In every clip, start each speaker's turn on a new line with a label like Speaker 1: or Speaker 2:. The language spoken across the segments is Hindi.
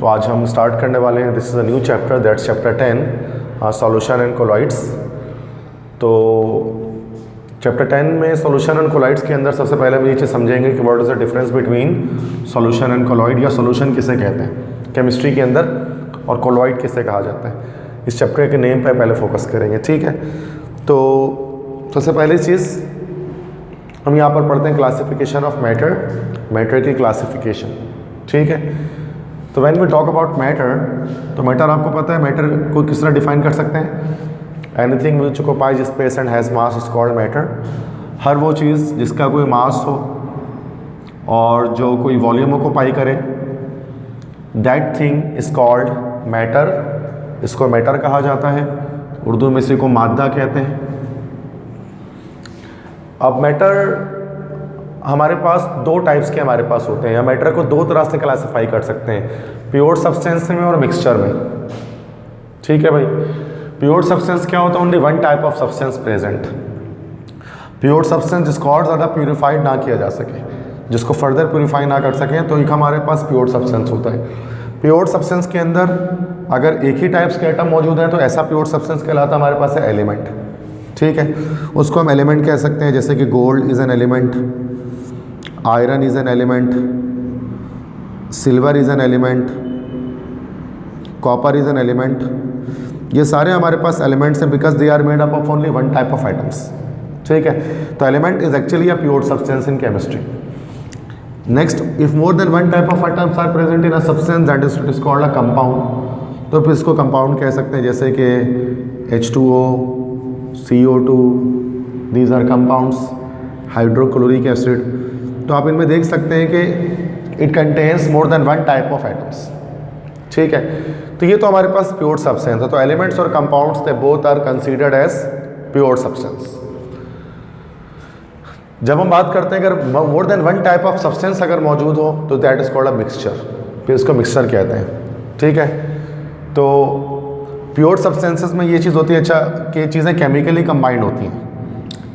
Speaker 1: तो आज हम स्टार्ट करने वाले हैं, this is a new chapter, that's chapter 10 solution and colloids. तो चैप्टर 10 में सॉल्यूशन एंड कोलॉइड्स के अंदर सबसे पहले हम ये चीज़ समझेंगे कि what is the difference between solution and colloid, या सॉल्यूशन किसे कहते हैं केमिस्ट्री के अंदर और कोलॉइड किसे कहा जाता है। इस चैप्टर के नेम पे पहले फोकस करेंगे, ठीक है। तो सबसे पहली चीज़ हम यहाँ पर पढ़ते हैं क्लासिफिकेशन ऑफ मैटर, मैटर की क्लासिफिकेशन, ठीक है। तो when we talk about matter, तो मैटर आपको पता है मैटर को किस तरह डिफाइन कर सकते हैं, anything which occupies space and has mass is called matter. हर वो चीज़ जिसका कोई मास हो और जो कोई वॉल्यूम ऑक्युपाई करे, that thing is called matter, इसको मैटर कहा जाता है। उर्दू में इसी को मादा कहते हैं। अब मैटर हमारे पास दो टाइप्स के हमारे पास होते हैं, या मैटर को दो तरह से क्लासिफाई कर सकते हैं, प्योर सब्सटेंस में और मिक्सचर में, ठीक है भाई। प्योर सब्सटेंस क्या होता है? Only one type of substance present. Pure substance जिसको और ज़्यादा प्योरीफाइड ना किया जा सके, जिसको फर्दर प्योरीफाई ना कर सकें, तो एक हमारे पास प्योर सब्सटेंस होता है। प्योर सब्सटेंस के अंदर अगर एक ही टाइप्स के एटम मौजूद है तो ऐसा प्योर सब्सटेंस कहलाता हमारे पास है एलिमेंट, ठीक है। उसको हम एलिमेंट कह सकते हैं, जैसे कि gold is an element, iron is an element, silver is an element, copper is an element. ये सारे हमारे पास एलिमेंट्स हैं because they are made up of only one type of items, ठीक है। तो element is actually a pure substance in chemistry. Next, if more than one type of items are present in a substance, that is called a compound. तो फिर इसको कंपाउंड कह सकते हैं, जैसे कि H2O, CO2, these are compounds, hydrochloric acid. तो आप इनमें देख सकते हैं कि it contains more than one type of atoms, ठीक है। तो ये तो हमारे पास प्योर सब्सटेंस है। तो एलिमेंट्स और compounds they both are considered as pure substance. जब हम बात करते हैं अगर more than one type of substance अगर मौजूद हो तो that is called a mixture, फिर इसको मिक्सचर कहते हैं, ठीक है। तो प्योर सब्सटेंसेस में ये चीज़ होती है अच्छा कि चीज़ें केमिकली कंबाइंड होती हैं।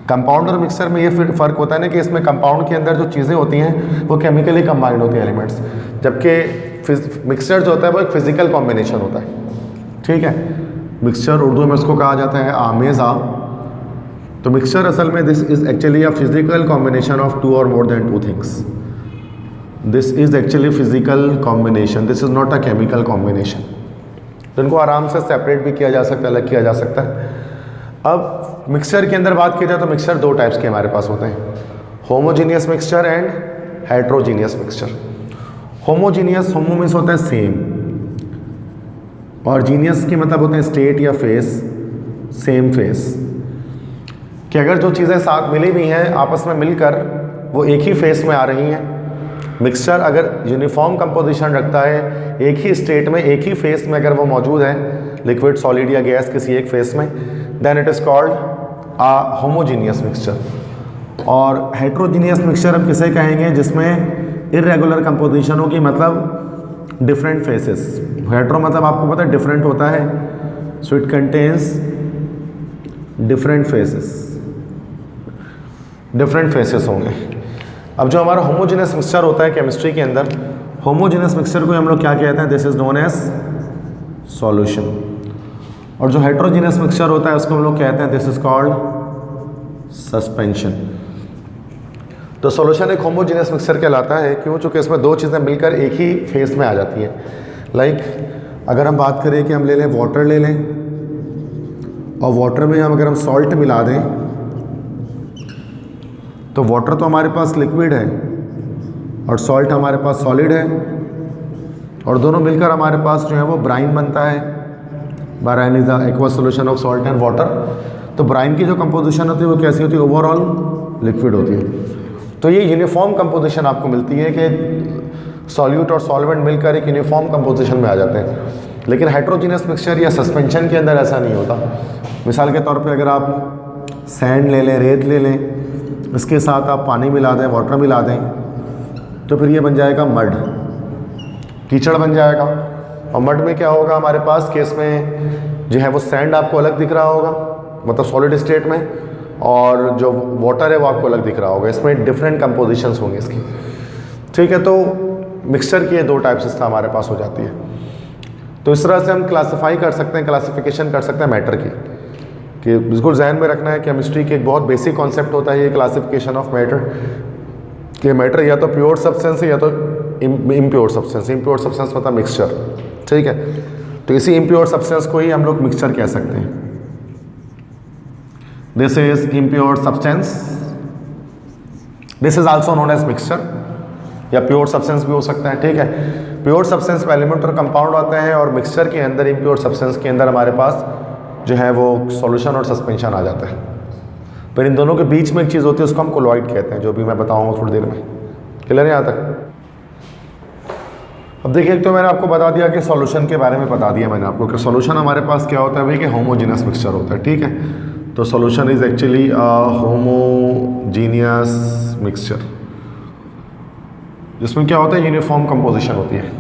Speaker 1: कंपाउंड और मिक्सचर में ये फिर फ़र्क होता है ना कि इसमें कंपाउंड के अंदर जो चीज़ें होती हैं वो केमिकली कंबाइंड होती हैं एलिमेंट्स, जबकि मिक्सचर जो होता है वो एक फिजिकल कॉम्बिनेशन होता है, ठीक है। मिक्सचर उर्दू में उसको कहा जाता है आमेज़ा। तो मिक्सचर असल में this is actually a physical combination of two और more than two things. This is actually physical combination, this is not a chemical combination. तो इनको आराम से सेपरेट भी किया जा सकता है, अलग किया जा सकता है। अब मिक्सचर के अंदर बात की जाए तो मिक्सचर दो टाइप्स के हमारे पास होते हैं, homogeneous mixture and heterogeneous mixture. Homogeneous, homo means होता है सेम, और जीनियस के मतलब होते हैं स्टेट या फेस, सेम फेस, कि अगर जो चीज़ें साथ मिली हुई हैं आपस में मिलकर वो एक ही फेस में आ रही हैं। मिक्सचर अगर यूनिफॉर्म कंपोजिशन रखता है, एक ही स्टेट में एक ही फेस में अगर वो मौजूद है, लिक्विड, सॉलिड या गैस किसी एक फेस में, then it is called a homogeneous mixture. और हेट्रोजीनियस मिक्सचर हम किसे कहेंगे? जिसमें इरेगुलर कंपोजिशन होगी, मतलब डिफरेंट फेसेस। हेट्रो मतलब आपको पता है डिफरेंट होता है, so it contains different phases, different phases होंगे। अब जो हमारा होमोजेनस मिक्सचर होता है केमिस्ट्री के अंदर, होमोजेनस मिक्सचर को हम लोग क्या कहते हैं? This is known as solution. और जो हेट्रोजीनस मिक्सचर होता है उसको हम लोग कहते हैं दिस इज कॉल्ड सस्पेंशन। तो सॉल्यूशन एक होमोजेनस मिक्सचर कहलाता है, क्यों? चूँकि इसमें दो चीज़ें मिलकर एक ही फेस में आ जाती हैं। लाइक अगर हम बात करें कि हम ले लें वाटर ले लें, और वाटर में हम अगर हम सॉल्ट मिला दें तो वाटर तो हमारे पास लिक्विड है और सॉल्ट हमारे पास सॉलिड है, और दोनों मिलकर हमारे पास जो है वो ब्राइन बनता है। Brine is the aqueous solution of salt and water. तो ब्राइन की जो कंपोजिशन होती है वो कैसी होती है? ओवरऑल लिक्विड होती है। तो ये यूनिफॉर्म कंपोजिशन आपको मिलती है कि सॉल्यूट और सॉल्वेंट मिलकर एक यूनिफॉर्म कंपोजिशन में आ जाते हैं। लेकिन हेट्रोजीनियस मिक्सचर या सस्पेंशन के अंदर ऐसा नहीं होता। मिसाल के तौर पे अगर आप सैंड ले लें, रेत ले लें, इसके साथ आप पानी मिला दें, वाटर मिला दें, तो फिर ये बन जाएगा मड, कीचड़ बन जाएगा। और मड में क्या होगा हमारे पास केस में जो है वो सैंड आपको अलग दिख रहा होगा, मतलब सॉलिड स्टेट में, और जो वाटर है वो आपको अलग दिख रहा होगा। इसमें डिफरेंट कंपोजिशंस होंगी इसकी, ठीक है। तो मिक्सचर की ये दो टाइप सिस्टम हमारे पास हो जाती है। तो इस तरह से हम क्लासीफाई कर सकते हैं, क्लासिफिकेशन कर सकते हैं मैटर की, कि बिल्कुल जहन में रखना है केमिस्ट्री की एक बहुत बेसिक कॉन्सेप्ट होता है ये क्लासिफिकेशन ऑफ मैटर, कि मैटर या तो प्योर सब्सटेंस है या तो इम्प्योर सब्सटेंस। इम्प्योर सब्सटेंस मतलब मिक्सचर, ठीक है। तो इसी इम्प्योर सब्सटेंस को ही हम लोग मिक्सचर कह सकते हैं। This is impure substance, this is also known as mixture, या प्योर सब्सटेंस भी हो सकता है, ठीक है। प्योर सब्सटेंस में एलिमेंट और कंपाउंड होते हैं, और मिक्सचर के अंदर इम्प्योर सब्सटेंस के अंदर हमारे पास जो है वो सॉल्यूशन और सस्पेंशन आ जाता है। फिर इन दोनों के बीच में एक चीज़ होती है उसको हम कोलॉइड कहते हैं, जो भी मैं बताऊंगा थोड़ी देर में। क्लियर है यहाँ तक? अब देखिए, तो मैंने आपको बता दिया कि सॉल्यूशन के बारे में बता दिया मैंने आपको कि सॉल्यूशन हमारे पास क्या होता है भाई, कि होमोजीनियस मिक्सचर होता है, ठीक है। तो solution is actually homogeneous mixture, जिसमें क्या होता है, यूनिफॉर्म कंपोजिशन होती है।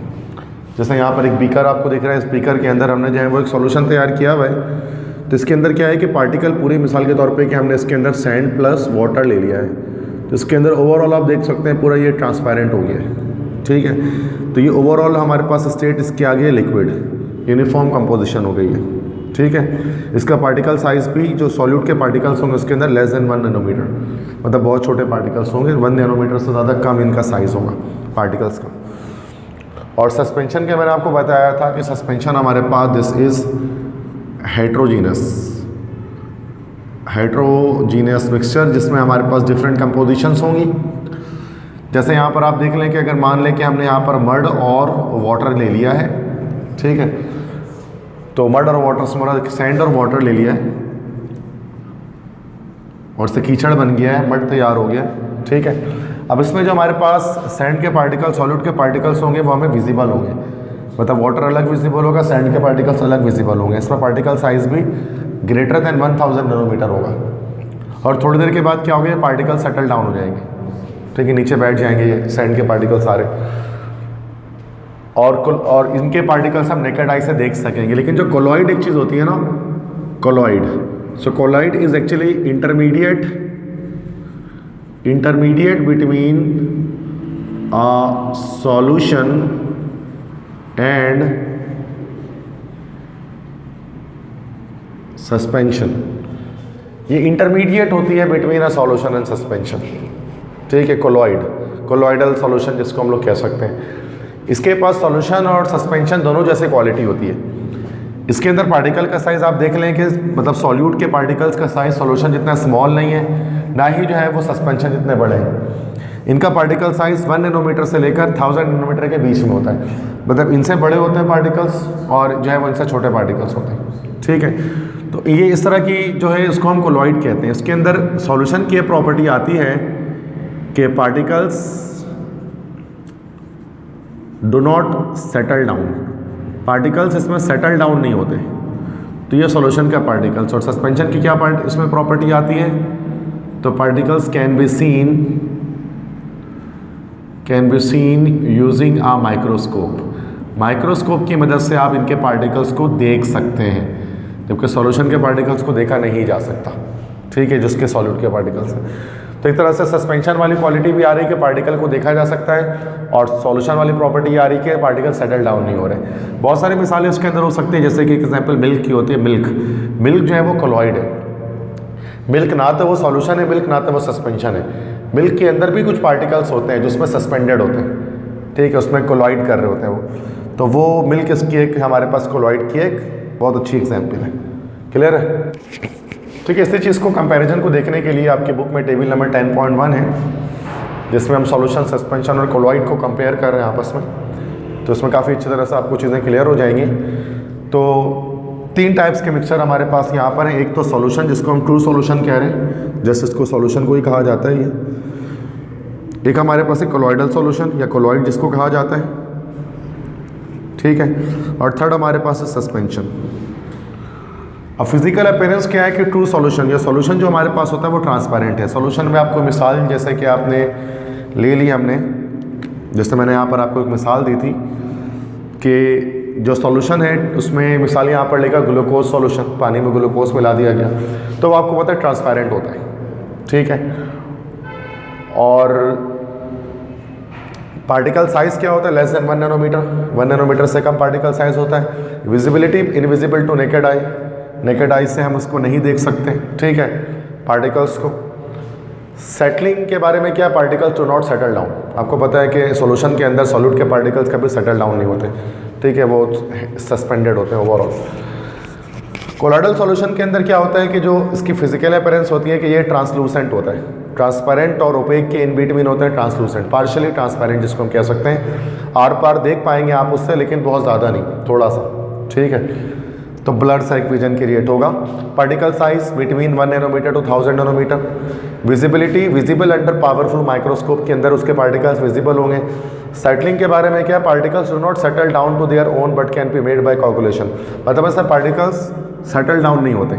Speaker 1: जैसे यहाँ पर एक बीकर आपको दिख रहा है, इस बीकर के अंदर हमने जो है वो एक सॉल्यूशन तैयार किया हुआ है। तो इसके अंदर क्या है कि पार्टिकल पूरी मिसाल के तौर पे कि हमने इसके अंदर सैंड प्लस वाटर ले लिया है, तो इसके अंदर ओवरऑल आप देख सकते हैं पूरा ये ट्रांसपेरेंट हो गया है, ठीक है। तो ये ओवरऑल हमारे पास स्टेट इसके आगे लिक्विड यूनिफॉर्म कंपोजिशन हो गई है, ठीक है। इसका पार्टिकल साइज भी जो सॉल्यूट के पार्टिकल्स होंगे उसके अंदर लेस देन 1 नैनोमीटर, मतलब बहुत छोटे पार्टिकल्स होंगे, 1 नैनोमीटर से ज़्यादा कम इनका साइज़ होगा पार्टिकल्स का। और सस्पेंशन के मैंने आपको बताया था कि सस्पेंशन हमारे पास दिस इज़ हेट्रोजीनियस मिक्सचर, जिसमें हमारे पास डिफरेंट कंपोजिशंस होंगी। जैसे यहाँ पर आप देख लें कि अगर मान लें कि हमने यहाँ पर मड और वाटर ले लिया है, ठीक है। तो मड और वाटर से हमारा सैंड और वाटर ले लिया है और इससे कीचड़ बन गया है, मड तैयार हो गया, ठीक है। अब इसमें जो हमारे पास सैंड के पार्टिकल, सॉल्यूट के पार्टिकल्स होंगे वो हमें विजिबल होंगे, मतलब वाटर अलग विजिबल होगा, सैंड के पार्टिकल्स अलग विजिबल होंगे। इसमें पार्टिकल साइज भी ग्रेटर देन 1000 नैनोमीटर होगा। और थोड़ी देर के बाद क्या होगा, पार्टिकल सेटल डाउन हो जाएंगे, ठीक है, नीचे बैठ जाएंगे ये सैंड के पार्टिकल सारे, और इनके पार्टिकल्स हम नेकेड आई से देख सकेंगे। लेकिन जो कोलॉइड एक चीज़ होती है ना, colloid, so colloid is actually intermediate between solution and suspension. ये इंटरमीडिएट होती है between a solution and suspension, ठीक है। कोलॉइडल सॉल्यूशन जिसको हम लोग कह सकते हैं। इसके पास सॉल्यूशन और सस्पेंशन दोनों जैसे क्वालिटी होती है। इसके अंदर पार्टिकल का साइज़ आप देख लें कि मतलब सॉल्यूट के पार्टिकल्स का साइज़ सॉल्यूशन जितना स्मॉल नहीं है, ना ही जो है वो सस्पेंशन जितने बड़े हैं। इनका पार्टिकल साइज़ 1 नैनोमीटर से लेकर 1000 नैनोमीटर के बीच में होता है, मतलब इनसे बड़े होते हैं पार्टिकल्स और जो है वो इनसे छोटे पार्टिकल्स होते हैं, ठीक है। तो ये इस तरह की जो है इसको हम कोलॉइड कहते हैं। इसके अंदर सॉल्यूशन की प्रॉपर्टी आती है कि particles do not settle down, particles इसमें सेटल डाउन नहीं होते, तो ये सॉल्यूशन का पार्टिकल्स। और सस्पेंशन की क्या इसमें प्रॉपर्टी आती है, तो particles can be seen using a microscope की मदद से आप इनके पार्टिकल्स को देख सकते हैं, जबकि सॉल्यूशन के पार्टिकल्स को देखा नहीं जा सकता, ठीक है, जिसके सॉल्यूट के पार्टिकल्स हैं। तो एक तरह से सस्पेंशन वाली क्वालिटी भी आ रही है कि पार्टिकल को देखा जा सकता है, और सॉल्यूशन वाली प्रॉपर्टी आ रही है कि पार्टिकल सेटल डाउन नहीं हो रहे। बहुत सारी मिसालें उसके अंदर हो सकती है, जैसे कि एग्जांपल मिल्क की होती है। मिल्क जो है वो कोलॉइड है। मिल्क ना तो वो सॉल्यूशन है, मिल्क ना तो वो सस्पेंशन है। मिल्क के अंदर भी कुछ पार्टिकल्स होते हैं जो उसमें सस्पेंडेड होते हैं, ठीक है, उसमें कोलॉइड कर रहे होते हैं वो। तो वो मिल्क इसकी एक हमारे पास कोलॉइड की एक बहुत अच्छी एग्जाम्पल है। क्लियर है? ठीक है। इसी चीज़ को कंपैरिजन को देखने के लिए आपकी बुक में टेबल नंबर 10.1 है, जिसमें हम सॉल्यूशन, सस्पेंशन और कोलॉइड को कंपेयर कर रहे हैं आपस में। तो इसमें काफ़ी अच्छी तरह से आपको चीज़ें क्लियर हो जाएंगी। तो 3 टाइप्स के मिक्सचर हमारे पास यहाँ पर हैं। एक तो सॉल्यूशन, जिसको हम ट्रू सॉल्यूशन कह रहे हैं, जैसे इसको सॉल्यूशन को ही कहा जाता है ये। एक हमारे पास है कोलॉइडल सॉल्यूशन या कोलॉइड जिसको कहा जाता है, ठीक है। और थर्ड हमारे पास है सस्पेंशन। अब फिजिकल अपीयरेंस क्या है कि ट्रू सॉल्यूशन या सॉल्यूशन जो हमारे पास होता है वो ट्रांसपेरेंट है। सॉल्यूशन में आपको मिसाल जैसे कि आपने ले ली हमने, जैसे मैंने यहाँ पर आपको एक मिसाल दी थी कि जो सॉल्यूशन है उसमें मिसाल यहाँ पर लेकर ग्लूकोज सॉल्यूशन, पानी में ग्लूकोज मिला दिया गया, तो वो आपको पता है ट्रांसपेरेंट होता है, ठीक है। और पार्टिकल साइज क्या होता है? लेस देन 1 नैनोमीटर, 1 नैनोमीटर से कम पार्टिकल साइज होता है। Visibility invisible to naked eye, naked eye से हम उसको नहीं देख सकते, ठीक है, पार्टिकल्स को। सेटलिंग के बारे में क्या? Particles do not settle down. आपको पता है कि सॉल्यूशन के अंदर सॉल्यूट के पार्टिकल्स कभी सेटल डाउन नहीं होते, ठीक है, वो सस्पेंडेड होते हैं ओवरऑल। कोलॉइडल सॉल्यूशन के अंदर क्या होता है कि जो इसकी फिजिकल अपीयरेंस होती है कि ये ट्रांसलूसेंट होता है, ट्रांसपेरेंट और ओपेक के इन बिटवीन होते हैं ट्रांसलूसेंट, पार्शियली ट्रांसपेरेंट जिसको हम कह सकते हैं। आर पार देख पाएंगे आप उससे, लेकिन बहुत ज़्यादा नहीं, थोड़ा सा, ठीक है। तो ब्लड सा एक विजन क्रिएट होगा। Particle size between 1 nanometre to 1000 nanometre. Visibility visible under powerful microscope के अंदर उसके पार्टिकल्स विजिबल होंगे। सेटलिंग के बारे में क्या? Particles do not settle down to their own but can be made by coagulation. मतलब ऐसा पार्टिकल्स सेटल डाउन नहीं होते,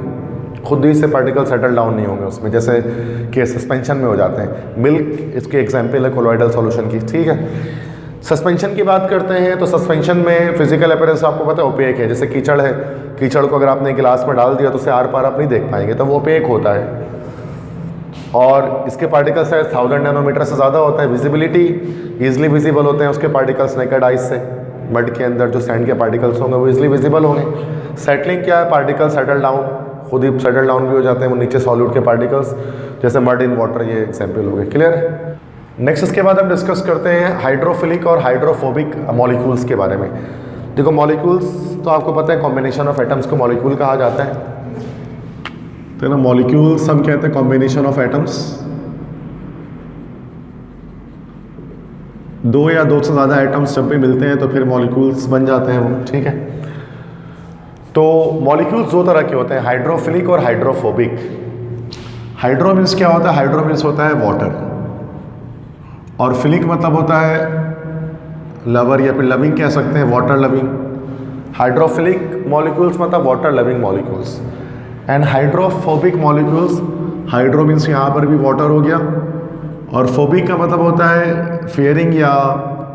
Speaker 1: खुद ही से पार्टिकल सेटल डाउन नहीं होंगे उसमें, जैसे कि सस्पेंशन में हो जाते हैं। मिल्क इसकी एग्जाम्पल है कोलॉइडल सॉल्यूशन की, ठीक है। सस्पेंशन की बात करते हैं तो सस्पेंशन में फिजिकल अपीयरेंस आपको पता है ओपेक है। जैसे कीचड़ है, कीचड़ को अगर आपने गिलास में डाल दिया तो उसे आर पार आप नहीं देख पाएंगे, तो वो ओपेक होता है। और इसके पार्टिकल साइज 1000 नैनोमीटर से ज़्यादा होता है। विजिबिलिटी ईजिली विजिबल होते हैं उसके पार्टिकल्स नेकेड आइज से। मड के अंदर जो सैंड के पार्टिकल्स होंगे वो ईजिली विजिबल होंगे। सेटलिंग क्या है? पार्टिकल सेटल डाउन, खुद ही सेटल डाउन भी हो जाते हैं वो नीचे सॉल्यूट के पार्टिकल्स, जैसे मड इन वाटर, ये एग्जाम्पल हो गए। क्लियर है? नेक्स्ट इसके बाद हम डिस्कस करते हैं हाइड्रोफिलिक और हाइड्रोफोबिक मॉलिक्यूल्स के बारे में। देखो मॉलिक्यूल्स तो आपको पता है कॉम्बिनेशन ऑफ एटम्स को मॉलिक्यूल कहा जाता है, तो ना मॉलिक्यूल्स हम कहते हैं कॉम्बिनेशन ऑफ एटम्स, दो या दो से ज़्यादा एटम्स जब भी मिलते हैं तो फिर मॉलिक्यूल्स बन जाते हैं वो, ठीक है। तो मॉलिक्यूल्स दो तरह के होते हैं, हाइड्रोफिलिक और हाइड्रोफोबिक। हाइड्रो मीन्स क्या होता है? हाइड्रो मीन्स होता है वाटर, और फिलिक मतलब होता है लवर या फिर लविंग कह सकते हैं, वाटर लविंग। हाइड्रोफिलिक मॉलिक्यूल्स मतलब water loving molecules, and hydrophobic molecules, hydro means यहाँ पर भी वाटर हो गया, और फोबिक का मतलब होता है फियरिंग या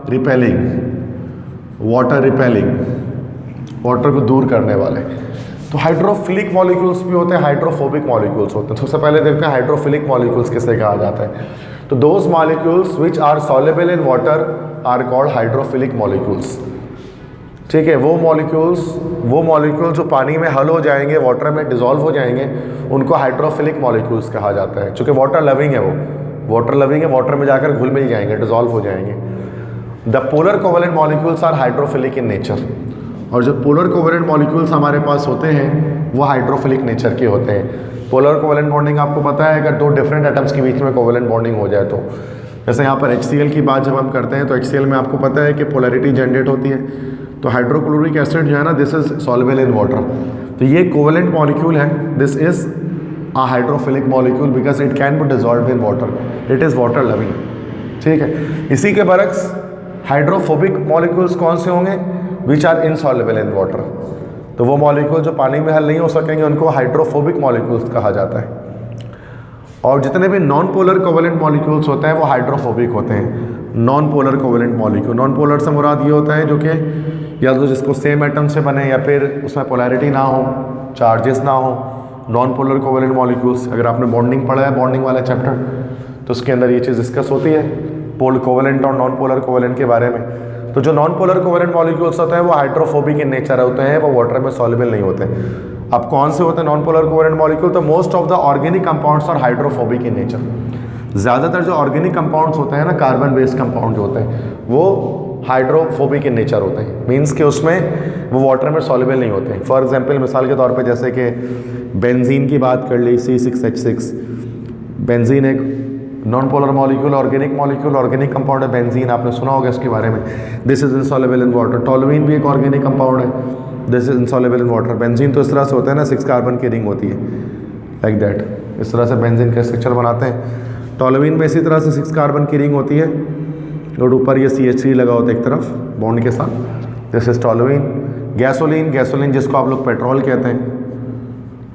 Speaker 1: रिपेलिंग, वाटर रिपेलिंग, वाटर को दूर करने वाले। तो हाइड्रोफिलिक मॉलिक्यूल्स भी होते हैं, हाइड्रोफोबिक मॉलिक्यूल्स होते हैं। सबसे पहले देखते हैं हाइड्रोफिलिक मॉलिक्यूल्स किसे कहा जाता है। तो those molecules which are soluble in water are called hydrophilic molecules, ठीक है। वो मॉलिक्यूल्स जो पानी में हल हो जाएंगे, वाटर में डिजॉल्व हो जाएंगे, उनको हाइड्रोफिलिक मॉलिक्यूल्स कहा जाता है। चूँकि वाटर लविंग है, वो वाटर लविंग है, वाटर में जाकर घुल मिल जाएंगे, डिजॉल्व हो जाएंगे। The polar covalent molecules are hydrophilic in nature, और जो पोलर कोवेलेंट मॉलिक्यूल्स हमारे पास होते हैं वो हाइड्रोफिलिक नेचर के होते हैं। पोलर कोवेलेंट बॉन्डिंग आपको पता है, अगर दो डिफरेंट एटम्स के बीच में कोवेलेंट बॉन्डिंग हो जाए तो, जैसे यहाँ पर HCl की बात जब हम करते हैं तो HCl में आपको पता है कि पोलैरिटी जनरेट होती है। तो हाइड्रोक्लोरिक एसिड जो है ना, this is soluble in water, तो ये कोवेलेंट मॉलिक्यूल है, this is a hydrophilic molecule because it can be dissolve in water, it is water loving, ठीक है। इसी के बरक्स हाइड्रोफोबिक मॉलिक्यूल्स कौन से होंगे? Which are insoluble in water, तो वो मॉलिक्यूल जो पानी में हल नहीं हो सकेंगे उनको हाइड्रोफोबिक मॉलिक्यूल्स कहा जाता है। और जितने भी नॉन पोलर कोवेलेंट मॉलिक्यूल्स होते हैं वो हाइड्रोफोबिक होते हैं। Non polar covalent molecule, non polar से मुराद ये होता है जो कि या तो जिसको सेम एटम से बने या फिर उसमें पोलैरिटी ना हो, चार्जेस ना हो, नॉन पोलर कोवेलेंट मॉलिक्यूल्स। अगर आपने बॉन्डिंग पढ़ा है, बॉन्डिंग वाला चैप्टर, तो उसके अंदर ये चीज़ डिस्कस होती है पोल कोवेलेंट और नॉन पोलर कोवेलेंट के बारे में। तो जो नॉन पोलर कोवेलेंट मॉलिक्यूल्स होते हैं वो हाइड्रोफोबिक इन नेचर होते हैं, वो वाटर में सॉल्युबल नहीं होते। अब कौन से होते हैं नॉन पोलर कोवेलेंट मॉलिक्यूल? तो most of the organic compounds are hydrophobic in nature. ज़्यादातर जो ऑर्गेनिक कंपाउंड्स होते हैं ना, कार्बन बेस्ड कंपाउंड जो होते हैं, वो हाइड्रोफोबिक इन नेचर होते हैं, मीन्स कि उसमें वो वाटर में सॉल्युबल नहीं होते हैं। फॉर एग्जांपल, मिसाल के तौर पे जैसे कि बेंजीन की बात कर ली, C6H6, बेंजीन एक non polar molecule, organic compound है बेंजीन, आपने सुना होगा इसके बारे में। This is insoluble in water. Toluene भी एक ऑर्गेनिक कंपाउंड है, this is insoluble in water. Benzene तो इस तरह से होता है ना, 6 कार्बन की रिंग होती है, लाइक दैट, इस तरह से बेंजीन का स्ट्रक्चर बनाते हैं। टोलुइन में इसी तरह से 6 कार्बन की रिंग होती है और ऊपर ये CH3 लगा होता है एक तरफ बॉन्ड के साथ, दिस इज टोलुइन। गैसोलीन जिसको आप लोग पेट्रोल कहते हैं,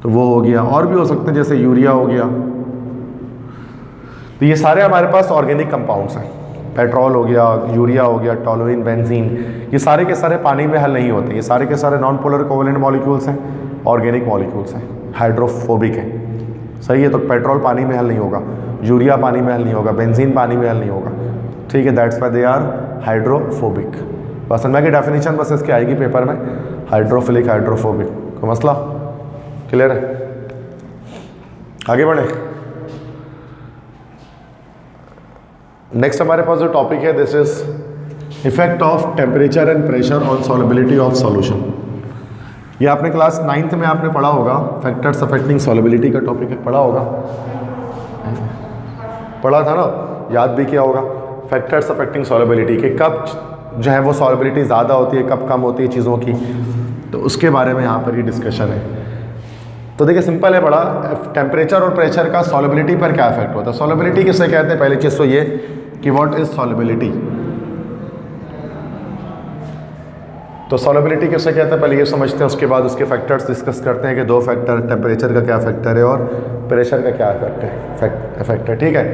Speaker 1: तो वो हो गया। और भी हो सकते हैं जैसे यूरिया हो गया। तो ये सारे हमारे पास ऑर्गेनिक कंपाउंड्स हैं, पेट्रोल हो गया, यूरिया हो गया, टोलुइन, बेंजीन, ये सारे के सारे पानी में हल नहीं होते। ये सारे के सारे नॉन पोलर कोवेलेंट मॉलिक्यूल्स हैं, ऑर्गेनिक मॉलिक्यूल्स हैं, हाइड्रोफोबिक हैं, सही है। तो पेट्रोल पानी में हल नहीं होगा, यूरिया पानी में हल नहीं होगा, बेंजीन पानी में हल नहीं होगा, ठीक है। That's why they are hydrophobic. बस मैं की डेफिनेशन बस इसकी आएगी पेपर में, हाइड्रोफिलिक हाइड्रोफोबिक। कोई मसला? क्लियर है? आगे बढ़े। नेक्स्ट हमारे पास जो टॉपिक है this is effect of temperature and pressure on solubility of solution. ये आपने क्लास 9th में आपने पढ़ा होगा, फैक्टर्स अफेक्टिंग सॉल्युबिलिटी का टॉपिक है, पढ़ा होगा, पढ़ा था ना, याद भी किया होगा। फैक्टर्स अफेक्टिंग सॉल्युबिलिटी के कब जो है वो सॉल्युबिलिटी ज़्यादा होती है, कब कम होती है चीज़ों की, तो उसके बारे में यहाँ पर ये डिस्कशन है। तो देखिए सिंपल है बड़ा, टेम्परेचर और प्रेशर का सॉल्युबिलिटी पर क्या इफेक्ट होता है। सॉल्युबिलिटी किससे कहते हैं? पहली चीज़ तो ये कि व्हाट इज सॉल्युबिलिटी। तो सॉल्युबिलिटी किससे कहते हैं पहले ये समझते हैं, उसके बाद उसके फैक्टर्स डिस्कस करते हैं कि दो फैक्टर, टेम्परेचर का क्या फैक्टर है और प्रेशर का क्या इफेक्ट है। ठीक है,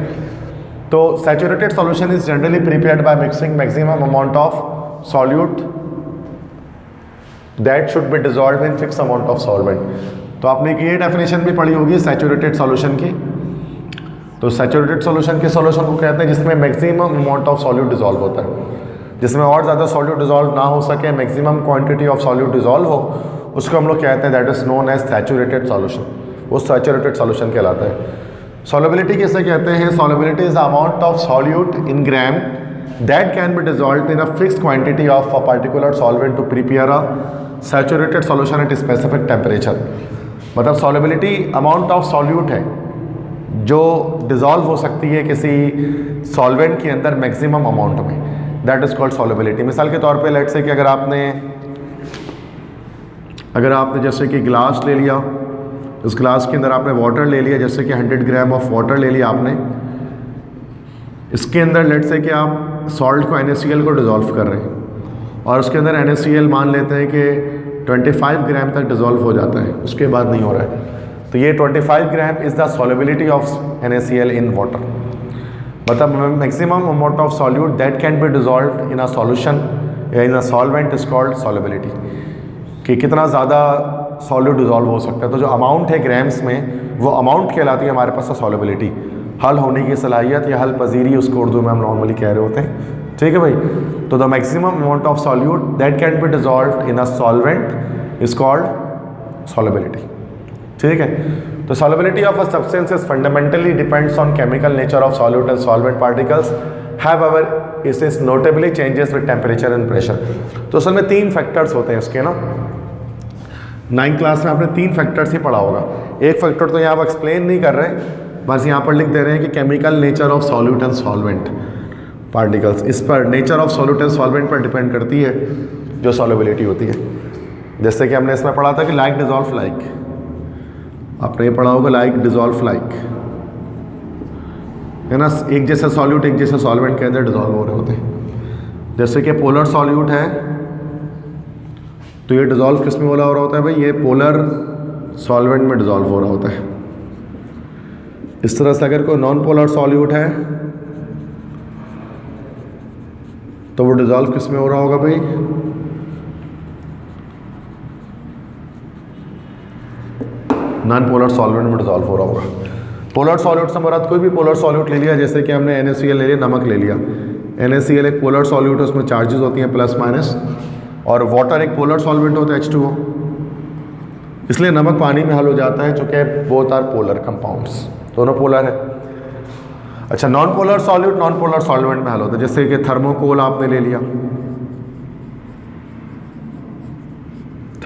Speaker 1: तो saturated solution is generally prepared by mixing maximum amount of solute that should be dissolve in fix amount of solvent. तो आपने ये डेफिनेशन भी पढ़ी होगी सैचुरेटेड सॉल्यूशन की। तो सैचुरेटेड सॉल्यूशन के सॉल्यूशन को कहते हैं जिसमें maximum amount of solute dissolve होता है, जिसमें और ज़्यादा सॉल्यूट डिजॉल्व ना हो सके, maximum quantity of solute dissolve हो, उसको हम लोग कहते हैं that is known as saturated solution. वो सैचुरेटेड सॉल्यूशन कहलाता है। सॉल्युबिलिटी किसे कहते हैं? Solubility is the amount of solute in gram that can be dissolve in a fixed quantity of a particular solvent to prepare a saturated solution at specific temperature. मतलब सॉल्युबिलिटी अमाउंट ऑफ सॉल्यूट है जो डिज़ोल्व हो सकती है किसी सॉल्वेंट के अंदर मैक्सिमम अमाउंट में, दैट इज़ कॉल्ड सॉल्युबिलिटी। मिसाल के तौर पे लेट्स से कि अगर आपने जैसे कि ग्लास ले लिया, उस ग्लास के अंदर आपने वाटर ले लिया, जैसे कि 100 ग्राम ऑफ वाटर ले लिया आपने, इसके अंदर लेट्स से कि आप सॉल्ट को NaCl को डिज़ोल्व कर रहे हैं और उसके अंदर NaCl मान लेते हैं कि 25 ग्राम तक डिज़ोल्व हो जाता है, उसके बाद नहीं हो रहा है, तो ये 25 gram is the solubility of NaCl in water. मतलब maximum amount of solute that can be dissolve in a solution या in a solvent is called solubility, कि कितना ज़्यादा सॉल्यूट डिजॉल्व हो सकता है। तो जो अमाउंट है ग्राम्स में, वो अमाउंट कहलाती है हमारे पास सॉल्युबिलिटी। हल होने की सलाहियत या हल पजीरी उसको उर्दू में हम नॉर्मली कह रहे होते हैं। ठीक है भाई, तो the maximum amount of solute that can be dissolve in a solvent is called solubility. ठीक है, तो solubility of a substance is fundamentally depends on chemical nature of solute and solvent particles. However, it is notably changes with temperature and pressure. तो असल में 3 फैक्टर्स होते हैं इसके ना। 9th क्लास में आपने 3 फैक्टर्स ही पढ़ा होगा। एक फैक्टर तो यहाँ आप एक्सप्लेन नहीं कर रहे, बस यहाँ पर लिख दे रहे हैं कि chemical nature of solute and solvent particles, इस पर nature of solute and solvent पर डिपेंड करती है जो सॉल्युबिलिटी होती है। जैसे कि हमने इसमें पढ़ा था कि लाइक डिजॉल्व लाइक, आपने ये पढ़ा होगा लाइक डिजॉल्व लाइक, है ना। एक जैसा सॉल्यूट एक जैसा सॉल्वेंट के अंदर डिजॉल्व हो रहे होते हैं। जैसे कि पोलर सॉल्यूट है तो ये डिजॉल्व किस में हो रहा होता है भाई? ये पोलर सॉल्वेंट में डिजॉल्व हो रहा होता है। इस तरह से अगर कोई नॉन पोलर सॉल्यूट है तो वो डिजॉल्व किस में हो रहा होगा भाई? नॉन पोलर सॉल्वेंट में डिजॉल्व हो रहा होगा। पोलर सॉल्यूट से मुराद कोई भी पोलर सॉल्यूट ले लिया, जैसे कि हमने NaCl ले लिया, नमक ले लिया। NaCl एक पोलर सॉल्यूट है, उसमें चार्जेस होती हैं प्लस माइनस, और वाटर एक पोलर सॉल्वेंट होता है H2O, इसलिए नमक पानी में हल हो जाता है, चूँकि बोथ आर पोलर कंपाउंड्स, दोनों पोलर है। अच्छा, non polar solute non polar solvent में हल होता है, जैसे कि थर्मोकोल आपने ले लिया।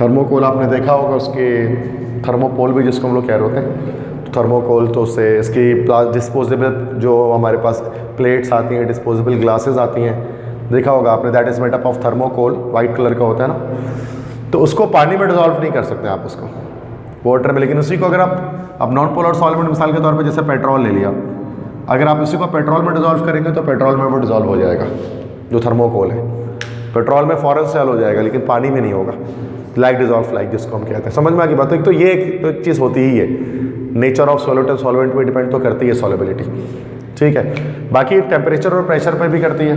Speaker 1: थर्मोकोल आपने देखा होगा, उसके थर्मोपोल भी जिसको हम लोग कह रहे होते हैं, तो थर्मोकोल तो उससे इसकी डिस्पोजेबल जो हमारे पास प्लेट्स आती हैं, डिस्पोजेबल ग्लासेस आती हैं, देखा होगा आपने, that is made up of thermocol, white colour का होता है ना। तो उसको पानी में डिजॉल्व नहीं कर सकते आप उसको वाटर में, लेकिन उसी को अगर आप नॉन पोलर सॉल्वेंट मिसाल के तौर पर जैसे पेट्रोल ले लिया, अगर आप इसी को पेट्रोल में डिजॉल्व करेंगे तो पेट्रोल में वो डिजॉल्व हो जाएगा, जो थर्मोकोल है पेट्रोल में फ़ौरन से हल हो जाएगा, लेकिन पानी में नहीं होगा। लाइक डिजॉल्व लाइक जिसको हम कहते हैं, समझ में आ गई बात। तो एक तो ये एक चीज़ होती ही है, nature of solute and solvent पे डिपेंड तो करती है सॉल्युबिलिटी। ठीक है, बाकी टेम्परेचर और प्रेशर पर भी करती है।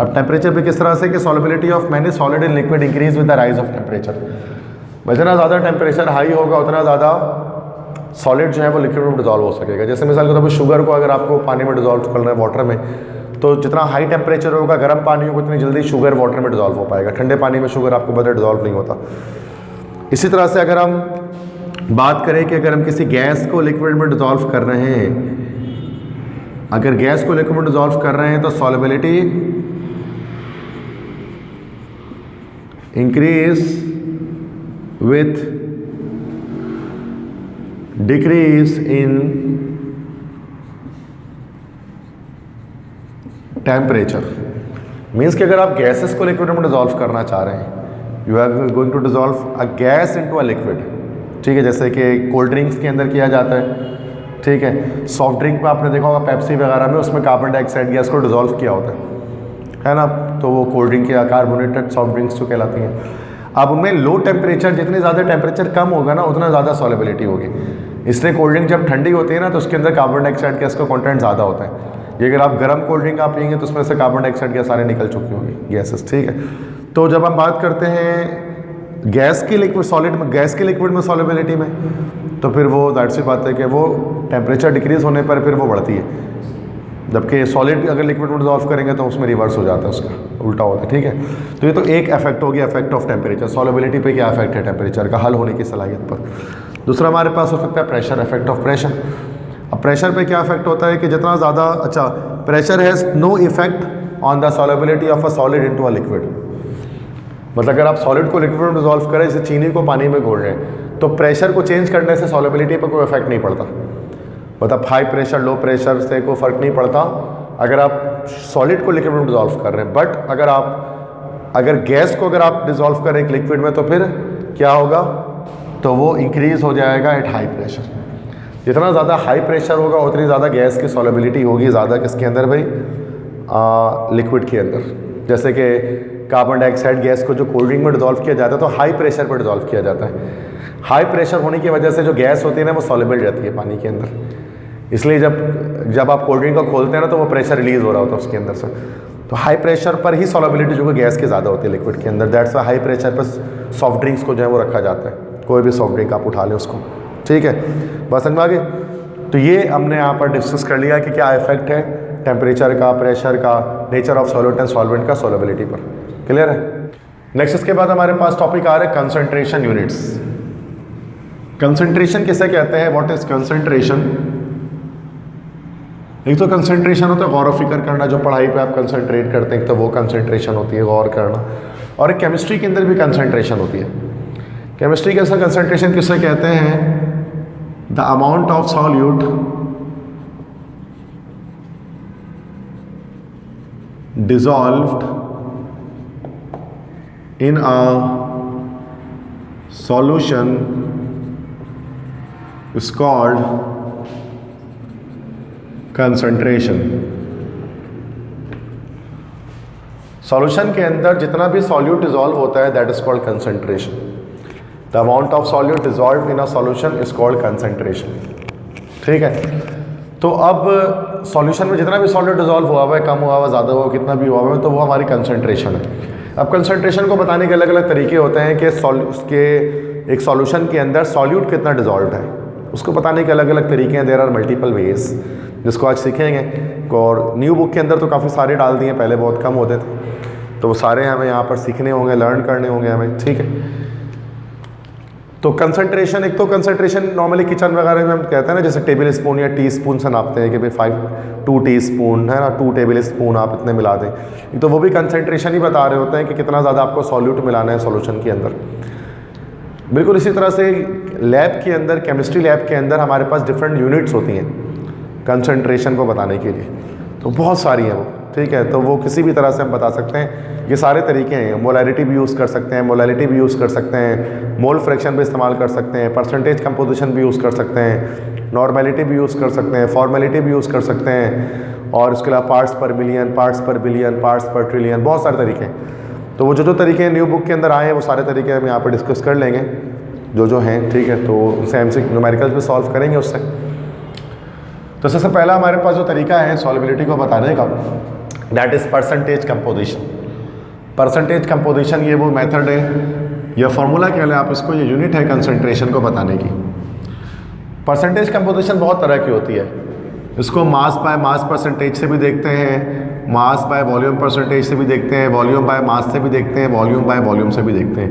Speaker 1: अब टेम्परेचर भी किस तरह से कि solubility of many solid in liquid increase with the rise of temperature. जितना ज़्यादा टेम्परेचर हाई होगा उतना ज़्यादा सॉलिड जो है वो लिक्विड में डिजॉल्व हो सकेगा। जैसे मिसाल के तौर पर शुगर को अगर आपको पानी में डिजॉल्व करना है वाटर में, तो जितना हाई टेम्परेचर होगा, गर्म पानी होगा, उतनी जल्दी शुगर वाटर में डिज़ोल्व हो पाएगा। ठंडे पानी में शुगर आपको पता है डिज़ोल्व नहीं होता। इसी तरह से अगर हम बात करें कि अगर हम किसी गैस को लिक्विड में डिज़ोल्व कर रहे हैं, अगर गैस को लिक्विड में डिज़ोल्व कर रहे हैं तो solubility increase with decrease in temperature. Means कि अगर आप गैसेस को लिक्विड में डिज़ोल्व करना चाह रहे हैं, you are going to dissolve a gas into a liquid, ठीक है, जैसे कि कोल्ड ड्रिंक्स के अंदर किया जाता है, ठीक है। सॉफ्ट ड्रिंक में आपने देखा होगा पेप्सी वगैरह में, उसमें कार्बन डाइऑक्साइड गैस को डिज़ोल्व किया होता है ना, तो वो कोल्ड ड्रिंक या कार्बोनेटेड सॉफ्ट ड्रिंक्स जो कहलाती हैं। अब उनमें लो टेम्परेचर, जितनी ज़्यादा टेम्परेचर कम होगा ना, उतना ज़्यादा सॉल्युबिलिटी होगी। इसलिए कोल्ड ड्रिंक जब ठंडी होती है ना, तो उसके अंदर कार्बन डाइऑक्साइड गैस का कंटेंट ज़्यादा होता है। ये अगर आप गर्म कोल्ड ड्रिंक आप पिएंगे तो उसमें से कार्बन डाइऑक्साइड गैस सारे निकल चुकी होगी, गैसेस, ठीक है। तो जब हम बात करते हैं गैस की लिक्विड सॉलिड में, गैस की लिक्विड में सॉल्युबिलिटी में, तो फिर वो जाहिर सी बात है कि वो टेम्परेचर डिक्रीज़ होने पर फिर वो बढ़ती है, जबकि सॉलिड अगर लिक्विड में डिज़ोल्व करेंगे तो उसमें रिवर्स हो जाता है, उसका उल्टा होता है, ठीक है। तो ये तो एक इफेक्ट हो गया, इफेक्ट ऑफ टेम्परेचर। सॉल्युबिलिटी पे क्या इफेक्ट है टेम्परेचर का, हल होने की सलाहियत पर। दूसरा हमारे पास हो सकता है प्रेशर, इफेक्ट ऑफ प्रेशर। अब प्रेशर पे क्या इफेक्ट होता है कि जितना ज़्यादा, अच्छा, pressure has no effect on the solubility of a solid into a liquid. मतलब अगर आप सॉलिड को लिक्विड में डिज़ोल्व करें, जैसे चीनी को पानी में घोल रहे हैं, तो प्रेशर को चेंज करने से सॉल्युबिलिटी पर कोई इफेक्ट नहीं पड़ता। मतलब हाई प्रेशर लो प्रेशर से कोई फ़र्क नहीं पड़ता अगर आप सॉलिड को लिक्विड में डिज़ोल्व कर रहे हैं। बट अगर गैस को अगर आप डिज़ोल्व करें एक लिक्विड में, तो फिर क्या होगा, तो वो इंक्रीज़ हो जाएगा एट हाई प्रेशर। जितना ज़्यादा हाई प्रेशर होगा उतनी ज़्यादा गैस की सॉल्युबिलिटी होगी, ज़्यादा किसके अंदर भाई, लिक्विड के अंदर। जैसे कि कार्बन डाइऑक्साइड गैस को जो कोल्ड ड्रिंक में डिज़ोल्व किया जाता है, तो हाई प्रेशर पर डिज़ोल्व किया जाता है। हाई प्रेशर होने की वजह से जो गैस होती है ना, वो सॉल्युबल रहती है पानी के अंदर। इसलिए जब आप कोल्ड ड्रिंक को खोलते हैं ना, तो वो प्रेशर रिलीज़ हो रहा होता है उसके अंदर से। तो हाई प्रेशर पर ही सॉल्युबिलिटी जो कि गैस की ज़्यादा होती है लिक्विड के अंदर। दैट्स वाई हाई प्रेशर पर सॉफ्ट ड्रिंक्स को जो है वो रखा जाता है। कोई भी सॉफ्ट ड्रिंक आप उठा लें उसको, ठीक है। बस समझ में आ गए। तो ये हमने यहाँ पर डिस्कस कर लिया कि क्या इफेक्ट है टेम्परेचर का, प्रेशर का, nature of solute and solvent का सॉल्युबिलिटी पर। क्लियर है। नेक्स्ट इसके बाद हमारे पास टॉपिक आ रहा है कंसंट्रेशन यूनिट्स। कंसंट्रेशन किसे कहते हैं, व्हाट इज कंसंट्रेशन। एक तो कंसंट्रेशन होता है गौर व फिक्र करना, जो पढ़ाई पे आप कंसंट्रेट करते हैं, तो वो कंसंट्रेशन होती है, गौर करना। और एक केमिस्ट्री के अंदर भी कंसंट्रेशन होती है। केमिस्ट्री के अंदर कंसंट्रेशन किसे कहते हैं, the amount of solute dissolved in a solution is called concentration। Solution के अंदर जितना भी सॉल्यूट डिसॉल्व होता है, that is called concentration. The amount of solute dissolve in a solution is called concentration, ठीक है। तो अब सॉल्यूशन में जितना भी सॉल्यूट डिसॉल्व हुआ हुआ है, कम हुआ हुआ, ज़्यादा हुआ, कितना भी हुआ हुआ है, तो वो हमारी कंसंट्रेशन है। अब कंसंट्रेशन को बताने के अलग अलग तरीके होते हैं कि उसके एक सॉल्यूशन के अंदर सॉल्यूट कितना डिसॉल्व है, उसको बताने के अलग अलग तरीके हैं। देयर आर मल्टीपल वेज, जिसको आज सीखेंगे। और न्यू बुक के अंदर तो काफ़ी सारे डाल दिए, पहले बहुत कम होते थे, तो वो सारे हमें यहाँ पर सीखने होंगे, लर्न करने होंगे हमें, ठीक है। तो कंसंट्रेशन, एक तो कंसंट्रेशन नॉर्मली किचन वगैरह में हम कहते हैं ना, जैसे टेबल स्पून या टी स्पून से नापते हैं कि भाई 2 टी स्पून है ना, 2 टेबल स्पून आप इतने मिला दें, तो वो भी कंसंट्रेशन ही बता रहे होते हैं कि कितना ज़्यादा आपको सॉल्यूट मिलाना है सॉल्यूशन के अंदर। बिल्कुल इसी तरह से लैब के अंदर, केमिस्ट्री लैब के अंदर हमारे पास डिफरेंट यूनिट्स होती हैं कंसंट्रेशन को बताने के लिए, तो बहुत सारी हैं वो, ठीक है। तो वो किसी भी तरह से हम बता सकते हैं। ये सारे तरीके हैं। मोलैरिटी भी यूज़ कर सकते हैं, मोलैलिटी भी यूज़ कर सकते हैं, मोल फ्रैक्शन भी इस्तेमाल कर सकते हैं, परसेंटेज कंपोजिशन भी यूज़ कर सकते हैं, नॉर्मेलिटी भी यूज़ कर सकते हैं, फॉर्मेलिटी भी यूज़ कर सकते हैं, और उसके अलावा parts per million, parts per billion, parts per trillion, बहुत सारे तरीके हैं। तो वो जो तरीके न्यू बुक के अंदर आए हैं, वो सारे तरीके हम यहाँ पर डिस्कस कर लेंगे जो हैं, ठीक है। तो उनसे एमसी न्यूमेरिकल्स भी सॉल्व करेंगे उससे। तो सबसे पहला हमारे पास जो तरीका है सॉल्युबिलिटी को बताने का, that is percentage composition. Percentage composition ये वो मेथड है, यह फार्मूला कह लें आप इसको, ये यूनिट है कंसंट्रेशन को बताने की। परसेंटेज कंपोजिशन बहुत तरह की होती है। इसको मास बाय मास परसेंटेज से भी देखते हैं, मास बाय वॉल्यूम परसेंटेज से भी देखते हैं, वॉल्यूम बाय मास से भी देखते हैं, वॉल्यूम बाय वॉल्यूम से भी देखते हैं।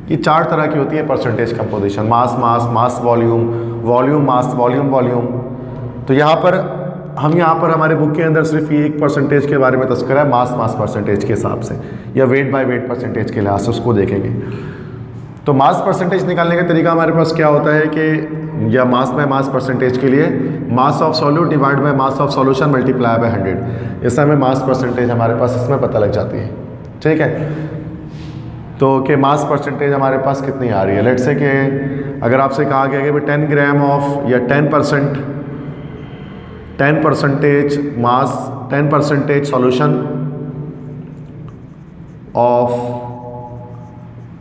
Speaker 1: ये 4 तरह की होती है percentage composition, mass mass, mass volume, volume mass, volume volume. तो यहाँ पर हमारे बुक के अंदर सिर्फ ये एक परसेंटेज के बारे में तस्करा है, मास मास परसेंटेज के हिसाब से, या वेट बाय वेट परसेंटेज के लिहाज से उसको देखेंगे। तो मास परसेंटेज निकालने का तरीका हमारे पास क्या होता है कि, या मास बाय मास परसेंटेज के लिए मास of solute divide by mass of solution multiply by 100, इससे हमें मास परसेंटेज हमारे पास इसमें पता लग जाती है। ठीक है, तो कि मास परसेंटेज हमारे पास कितनी आ रही है। लेट्स से कि अगर आपसे कहा गया कि 10 ग्राम ऑफ या 10% मास, 10% solution of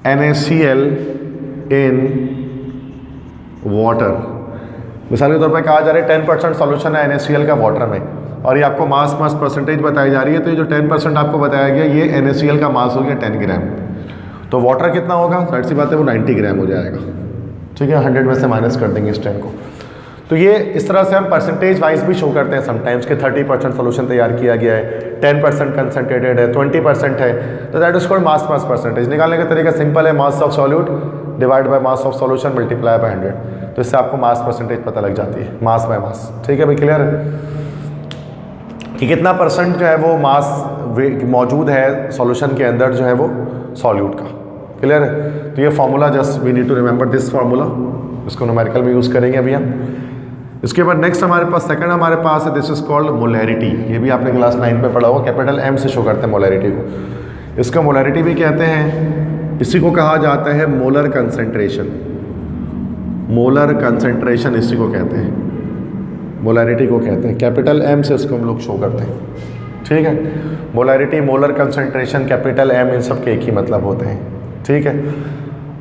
Speaker 1: NaCl in water, मिसाल के तौर पर कहा जा रहा है 10% सॉल्यूशन है NaCl का वाटर में, और ये आपको मास मास परसेंटेज बताई जा रही है। तो ये जो 10% आपको बताया गया ये NaCl का मास हो गया 10 ग्राम, तो वाटर कितना होगा, जाहिर सी बात है वो 90 ग्राम हो जाएगा। ठीक है, 100 में से माइनस कर देंगे इस 10 को। तो ये इस तरह से हम परसेंटेज वाइज भी शो करते हैं समटाइम्स कि 30% सोल्यूशन तैयार किया गया है, 10% कंसनट्रेटेड है, 20% है, तो that is called mass mass percentage. निकालने का तरीका सिंपल है, मास of solute divide by mass of solution multiply by 100, तो इससे आपको मास परसेंटेज पता लग जाती है, मास बाय मास। ठीक है भाई, क्लियर है कि कितना परसेंट जो है वो मास मौजूद है सॉल्यूशन के अंदर जो है वो सॉल्यूट का। क्लियर है, तो ये formula just we need to remember this formula, इसको न्यूमेरिकल में यूज़ करेंगे अभी हम। इसके बाद नेक्स्ट हमारे पास सेकंड हमारे पास है, दिस इज कॉल्ड मोलैरिटी। ये भी आपने क्लास 9 में पढ़ा होगा, कैपिटल M से शो करते हैं मोलैरिटी को। इसका मोलैरिटी भी कहते हैं, इसी को कहा जाता है मोलर कंसंट्रेशन। मोलर कंसंट्रेशन इसी को कहते हैं, मोलैरिटी को कहते हैं। कैपिटल M से इसको हम लोग शो करते हैं। ठीक है, molarity, molar concentration, capital M, इन सब के एक ही मतलब होते हैं। ठीक है,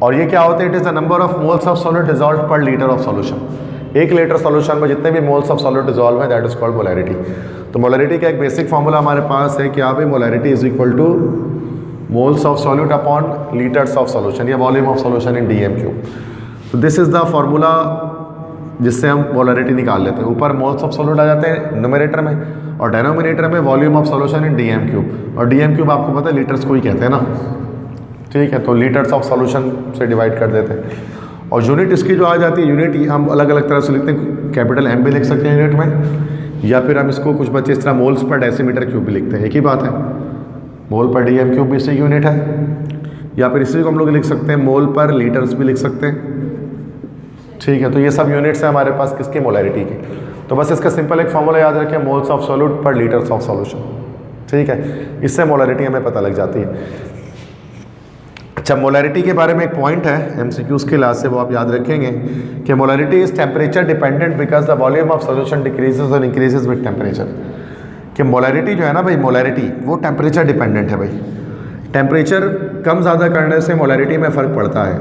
Speaker 1: और ये क्या होते हैं, it is the number of moles of solute dissolve per litre of solution. 1 litre solution में जितने भी मोल्स ऑफ सॉल्यूट डिजॉल्व है दैट इज कॉल्ड मोलैरिटी। तो मोलैरिटी का एक बेसिक फार्मूला हमारे पास है कि आप molarity is equal to moles of solute upon litres of solution या volume of solution in dm³। तो दिस इज द फार्मूला जिससे हम मोलैरिटी निकाल लेते हैं। ऊपर मोल्स ऑफ सॉल्यूट आ जाते हैं न्यूमरेटर में, और डिनोमिनेटर में volume of solution in dm³, और dm³ आपको पता है लीटर्स को ही कहते हैं ना। ठीक है, तो लीटर्स ऑफ सॉल्यूशन से डिवाइड कर देते हैं, और यूनिट इसकी जो आ जाती है, यूनिट हम अलग अलग तरह से लिखते हैं, कैपिटल M भी लिख सकते हैं यूनिट में, या फिर हम इसको कुछ बच्चे इस तरह मोल्स पर डेसीमीटर क्यूब भी लिखते हैं, एक ही बात है। मोल पर dm³ भी इसी यूनिट है, या फिर इसी को हम लोग लिख सकते हैं मोल पर लीटर्स भी लिख सकते हैं। ठीक है, तो ये सब यूनिट्स हैं हमारे पास किसके, मोलैरिटी की। तो बस इसका सिंपल एक फॉर्मूला याद रखें, मोल्स ऑफ सॉल्यूट पर लीटर्स ऑफ सॉल्यूशन। ठीक है, इससे मोलैरिटी हमें पता लग जाती है। अच्छा, मोलैरिटी के बारे में एक पॉइंट है MCQs के लिहाज से, वो आप याद रखेंगे कि molarity is temperature dependent because the volume of solution decreases और इंक्रीजेस विद टेम्परेचर। कि मोलैरिटी जो है ना भाई, मोलैरिटी वो टेम्परेचर डिपेंडेंट है भाई। टेम्परेचर कम ज़्यादा करने से मोलैरिटी में फ़र्क पड़ता है।